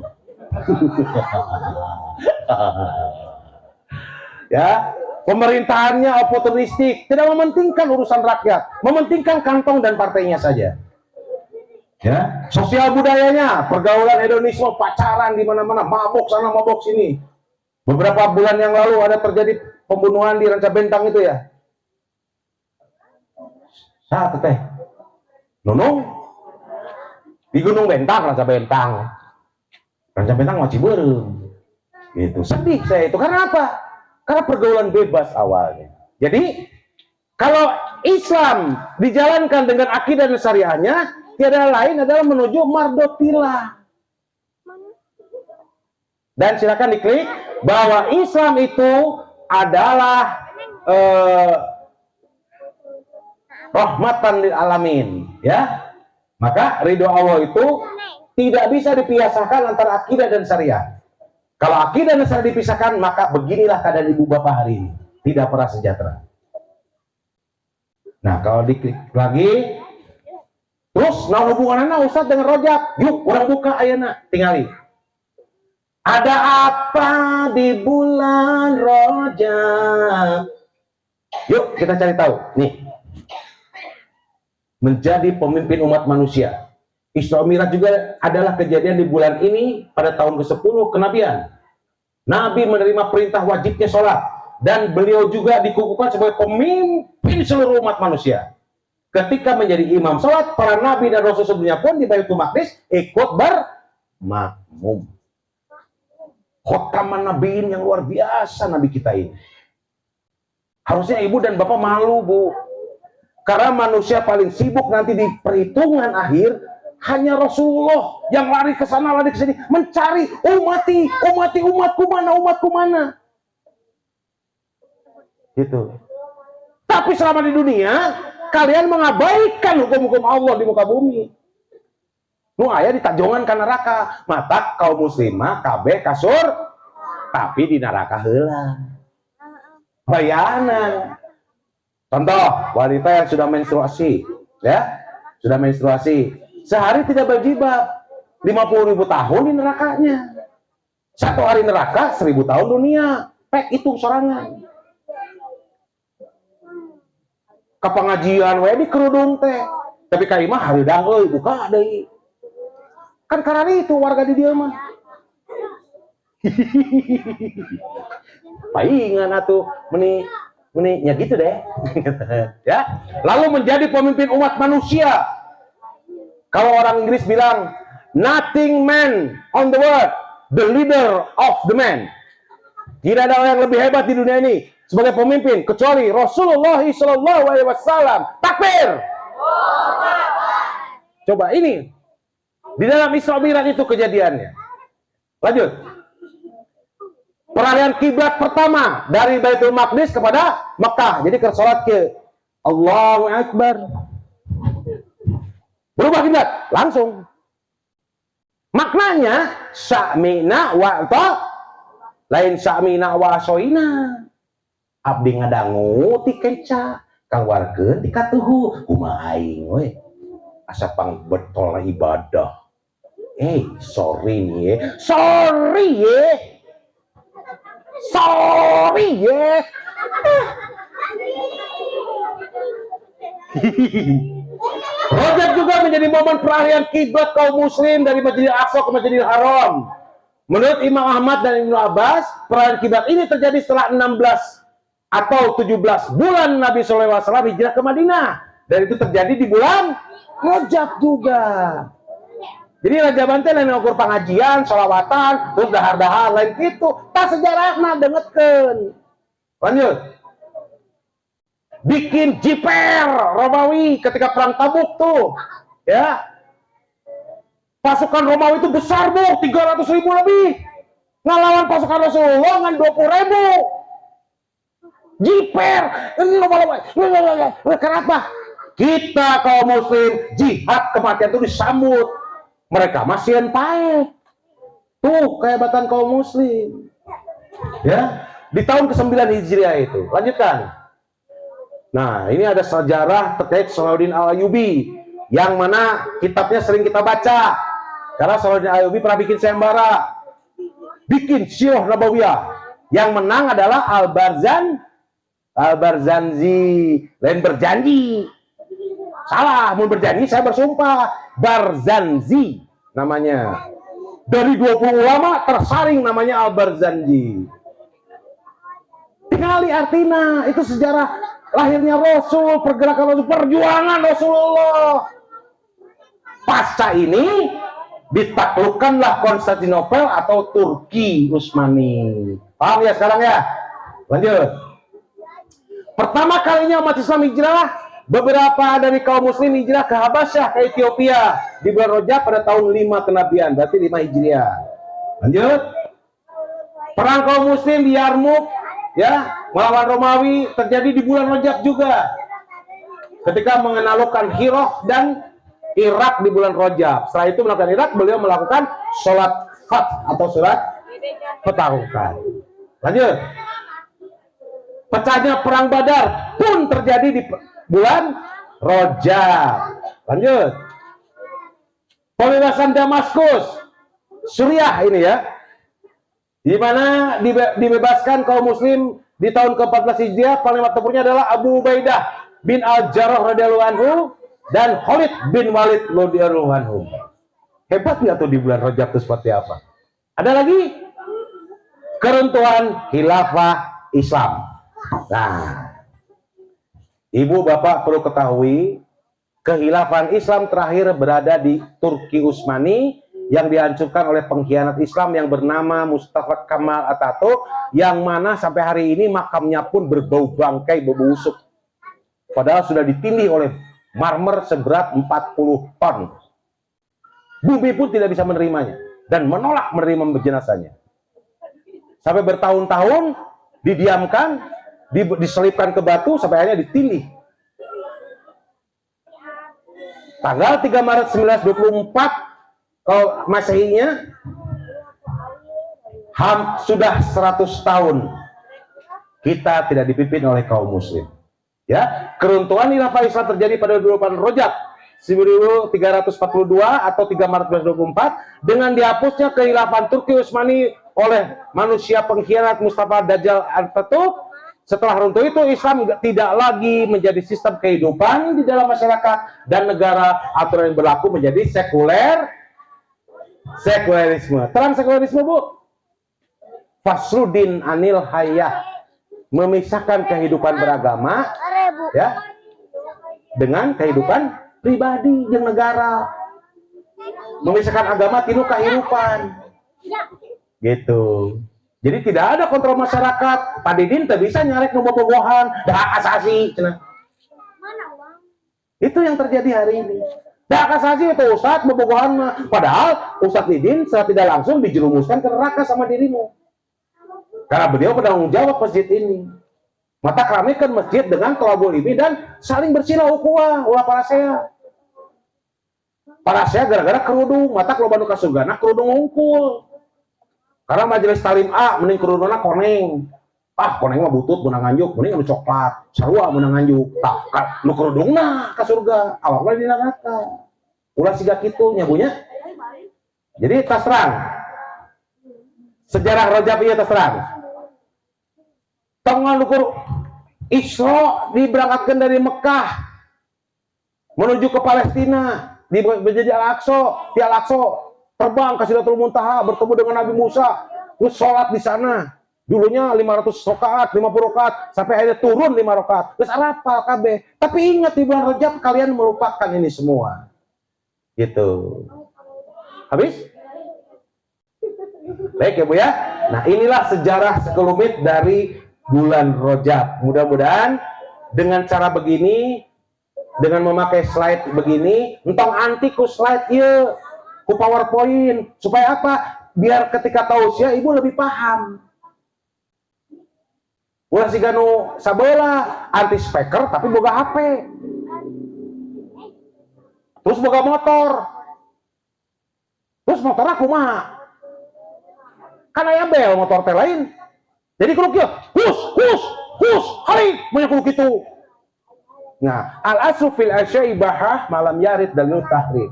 Ya, pemerintahannya oportunistik, tidak mementingkan urusan rakyat, mementingkan kantong dan partainya saja. Ya, sosial budayanya, pergaulan hedonisme, pacaran di mana-mana, mabok sana mabok sini. Beberapa bulan yang lalu ada terjadi pembunuhan di Ranca Bentang itu ya. Saat teh, Nunung di Gunung Bentang, Ranca Bentang masih berem. Gitu, sedih saya itu karena apa? Karena pergaulan bebas awalnya. Jadi kalau Islam dijalankan dengan akidah dan syariahnya, tiada lain adalah menuju mardotilah. Dan silakan diklik bahwa Islam itu adalah rahmatan lil alamin, ya. Maka ridho Allah itu tidak bisa dipisahkan antara akidah dan syariah. Kalau akidah dan syariah dipisahkan, maka beginilah keadaan ibu bapak hari ini, tidak pernah sejahtera. Nah, kalau diklik lagi, terus nah hubungannya Ustaz dengan rojak, yuk orang buka ayeuna, tingali. Ada apa di bulan Rojab? Yuk kita cari tahu. Nih, menjadi pemimpin umat manusia. Isra Mi'raj juga adalah kejadian di bulan ini pada tahun ke-10 kenabian. Nabi menerima perintah wajibnya sholat dan beliau juga dikukuhkan sebagai pemimpin seluruh umat manusia. Ketika menjadi imam sholat, para nabi dan rasul sebelumnya pun di Baitul Maqdis ikut bermakmum. Khotaman nabiin yang luar biasa nabi kita ini. Harusnya ibu dan bapak malu, Bu. Karena manusia paling sibuk nanti di perhitungan akhir hanya Rasulullah yang lari ke sana, lari ke sini, mencari umatku mana. Gitu. Tapi selama di dunia, kalian mengabaikan hukum-hukum Allah di muka bumi. Nu aya di tajongan ka neraka, mata kaum muslimah kabeh kasur, tapi di neraka heula. Bayanan. Contoh, wanita yang sudah menstruasi, ya, sudah menstruasi, sehari tidak berjilbab, 50.000 tahun di nerakanya. Satu hari neraka, 1000 tahun dunia. Pek itu sorangan. Ke pengajian we di kerudung teh, tapi ka imah hareudang euy buka deui. Kan karena itu warga di dia mah. Paingan atuh meninya gitu deh. Ya. Lalu menjadi pemimpin umat manusia. Kalau orang Inggris bilang nothing man on the world, the leader of the man. Tidak ada orang yang lebih hebat di dunia ini sebagai pemimpin kecuali Rasulullah SAW. Takbir. Coba ini di dalam Isra Mi'raj itu kejadiannya. Lanjut. Peralihan kiblat pertama dari Baitul Maqdis kepada Mekah. Jadi ke salat ke Allahu Akbar. Berubah kiblat langsung. Maknanya sa'mina wa ta lain sa'mina wa asoina. Abdi ngadangu ti kenca, kaluarkeun ti katuhu. Kumaha aing we? Asa pang betol ibadah. Sorry nih. Sorry ye. Sorry ye. Rojab juga menjadi momen peralihan kiblat kaum muslim dari Masjidil Aqsa ke Masjidil Haram. Menurut Imam Ahmad dan Ibnu Abbas, peralihan kiblat ini terjadi setelah 16 atau 17 bulan Nabi SAW hijrah ke Madinah. Dan itu terjadi di bulan Rojab juga. Jadi Rajaban teh lain ukur pengajian, sholawatan, terus dahar-dahar lain itu. Tak sejarahna dengetkeun. Lanjut. Bikin jiper Romawi ketika perang Tabuk tuh, ya. Pasukan Romawi itu besar, Bu, 300.000 lebih. Ngelawan pasukan Rasulullah dengan 20.000. Jiper, ini lomba-lomba. Kenapa? Kita kaum muslim jihad kematian itu disambut. Mereka masih pae. Tuh kehebatan kaum muslim. Ya, di tahun ke-9 Hijriah itu. Lanjutkan. Nah, ini ada sejarah terkait Salahuddin Al-Ayyubi yang mana kitabnya sering kita baca. Karena Salahuddin Al-Ayyubi pernah bikin sayembara, bikin Syiah Nabawiyah. Yang menang adalah Al-Barzanji. Lain berjanji. Salah, mau berjanji saya bersumpah. Barzanji namanya. Dari 20 ulama tersaring namanya Al-Barzanji. Tinggali artina, itu sejarah lahirnya Rasul, pergerakan Rasul, perjuangan Rasulullah. Pasca ini ditaklukkanlah Konstantinopel atau Turki Utsmani. Paham ya sekarang ya? Lanjut. Pertama kalinya umat Islam hijrah, beberapa dari kaum muslim hijrah ke Habasyah, ke Ethiopia di bulan Rajab pada tahun 5 kenabian, berarti 5 Hijriah. Lanjut. Perang kaum muslim di Yarmuk, ya, melawan Romawi terjadi di bulan Rajab juga. Ketika menaklukkan Hirah dan Irak di bulan Rajab. Setelah itu melakukan Irak, beliau melakukan sholat Fath atau sholat pertaruhan. Lanjut. Pecahnya perang Badar pun terjadi di bulan Rajab. Lanjut. Pembebasan Damaskus, Suriah ini ya. Di mana dibebaskan kaum muslim di tahun ke-14 Hijriah. Panglima tempurnya adalah Abu Ubaidah bin Al-Jarrah radhiyallahu anhu dan Khalid bin Walid radhiyallahu anhu. Hebat nggak tuh di bulan Rajab itu seperti apa? Ada lagi keruntuhan khilafah Islam. Nah, ibu bapak perlu ketahui, kekhilafan Islam terakhir berada di Turki Utsmani yang dihancurkan oleh pengkhianat Islam yang bernama Mustafa Kemal Atatürk, yang mana sampai hari ini makamnya pun berbau bangkai, berbau busuk. Padahal sudah ditindih oleh marmer seberat 40 ton. Bumi pun tidak bisa menerimanya dan menolak menerima jenazahnya. Sampai bertahun-tahun didiamkan, diselipkan ke batu sampai akhirnya ditindih. Tanggal 3 Maret 1924 kalau Masehinya sudah 100 tahun kita tidak dipimpin oleh kaum muslim. Ya, keruntuhan khilafah Islam terjadi pada 28 Rajab 1342 atau 3 Maret 1924 dengan dihapusnya kekhilafan Turki Utsmani oleh manusia pengkhianat Mustafa Dajjal Atatürk. Setelah runtuh itu, Islam tidak lagi menjadi sistem kehidupan di dalam masyarakat dan negara. Aturan yang berlaku menjadi sekulerisme. Terang sekulerisme, Bu. Fasrudin anil hayah, memisahkan kehidupan beragama ya dengan kehidupan pribadi yang negara. Memisahkan agama tinu kehidupan. Gitu. Jadi tidak ada kontrol masyarakat. Pak Didin tak bisa nyarek bobogohan, dah asasi. Itu yang terjadi hari ini. Dah kasasi itu Ustadz bobogohan mah. Padahal Ustadz Didin secara tidak langsung dijerumuskan ke neraka sama dirimu. Karena beliau penanggung jawab masjid ini. Mata kami kan masjid dengan tolabul ilmi dan saling bersilah ukhuwah ulah para saya. Para saya gara-gara kerudung, mata kalau bantu kasugana kerudung ngungkul. Karena majelis talim A mending kerudungna koneng. Ah koneng mah butut menang anjuk, mending anu coklat. Sarua menang anjuk. Tak nu kerudungna ka surga, awak mah di neraka. Ulah siga kitu nyabunya. Jadi tas terang. Sejarah Rajab ieu tas terang. Tanggal ukur Isra diberangkatkan dari Mekah menuju ke Palestina menjadi Al-Aqsa, di Al-Aqsa terbang ke Sidratul Muntaha bertemu dengan Nabi Musa, terus sholat di sana. Dulunya 500 rakaat, 50 rakaat, sampai akhirnya turun 5 rakaat. Terus apa KB? Tapi ingat di bulan Rajab kalian melupakan ini semua. Gitu. Habis? Baik ya Bu ya. Nah inilah sejarah sekelumit dari bulan Rajab. Mudah-mudahan dengan cara begini, dengan memakai slide begini, entong anti ku slide ya, ku PowerPoint, supaya apa? Biar ketika tausiah ibu lebih paham. Ulah si ganu sabeula anti speaker tapi boga HP. Terus boga motor. Terus motor aku mah. Kan aya bel motor teh lain. Jadi kalau kia, hus, hari banyak kalau gitu. Nah, al-aslu fil asyai bahah malam yarid dalil tahrim.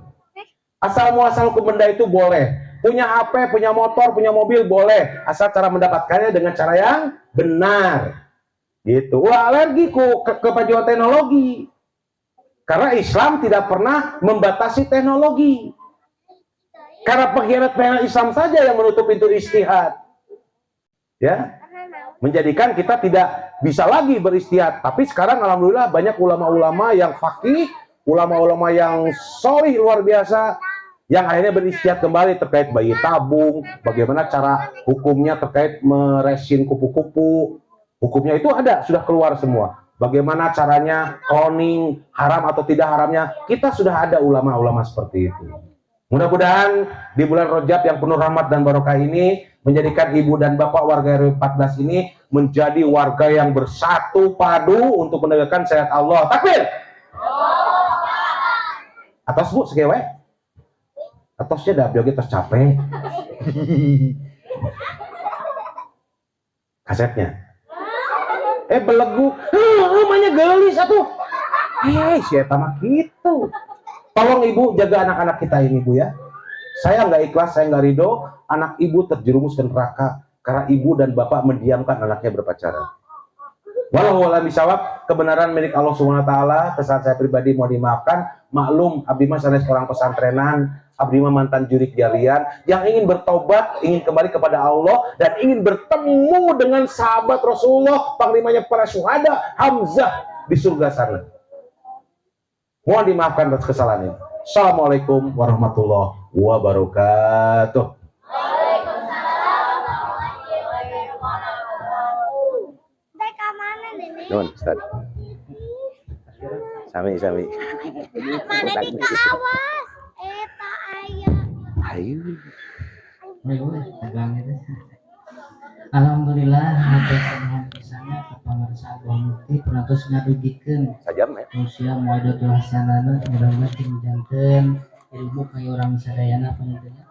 Asal muasal hukum benda itu boleh. Punya HP, punya motor, punya mobil boleh. Asal cara mendapatkannya dengan cara yang benar. Gitu. Wah, alergi ke kemajuan teknologi. Karena Islam tidak pernah membatasi teknologi. Karena pengkhianat Islam saja yang menutup pintu istihad. Ya. Menjadikan kita tidak bisa lagi beristihad. Tapi sekarang alhamdulillah banyak ulama-ulama yang faqih, ulama-ulama yang sholih luar biasa, yang akhirnya beristihad kembali terkait bayi tabung, bagaimana cara hukumnya terkait meresin kupu-kupu. Hukumnya itu ada, sudah keluar semua. Bagaimana caranya cloning, haram atau tidak haramnya, kita sudah ada ulama-ulama seperti itu. Mudah-mudahan di bulan Rajab yang penuh rahmat dan barokah ini menjadikan ibu dan bapak warga RW 14 ini menjadi warga yang bersatu padu untuk menegakkan syariat Allah. Takbir. Atas Bu sekewe. Atasnya dah biar kita capek. Kasetnya. Belegu. Rumahnya gelis atuh. Si eta mah gitu. Tolong ibu jaga anak-anak kita ini Bu ya. Saya nggak ikhlas, saya nggak ridho anak ibu terjerumus ke neraka karena ibu dan bapak mendiamkan anaknya berpacaran. Walau alam bisawab, kebenaran milik Allah Subhanahu wa taala, kesalahan saya pribadi mau dimaafkan. Maklum abdi mah sanes orang pesantrenan, abdi mah mantan jurik jarian yang ingin bertobat, ingin kembali kepada Allah dan ingin bertemu dengan sahabat Rasulullah, panglimanya para syuhada Hamzah di surga sana. Mohon dimaafkan atas kesalahan ini. Assalamualaikum warahmatullahi wabarakatuh. Nuhun, Ustaz. Sami. Mana dikawas? Eta aya. Ayo. Alhamdulillah hatur pisanna ka pamirsa Abah Mufti peratus ngadugikeun Sajam ya. usia muadatul hasanana mudah-mudahan janten ilmu kaya urang sadayana panjenengan.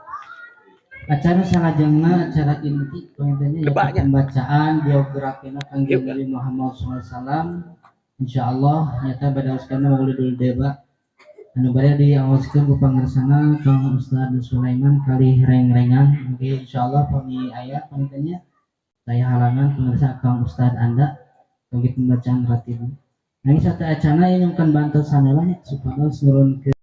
Acara salajengna acara inti panjenengan ya pembacaan biografina Kangjeng Nabi Muhammad SAW. Insyaallah nyata badaoskeun maulidul deba anu bade diaoskeun ku pangarsana Kang Ustaz Sulaiman kali reng-rengan. Oke insyaallah pami aya panjenengan saya halangan pemirsa Kang Ustadz Anda bagi pembacaan ratib. Nah ini satu acana yang akan bantu sana lah supaya turun ke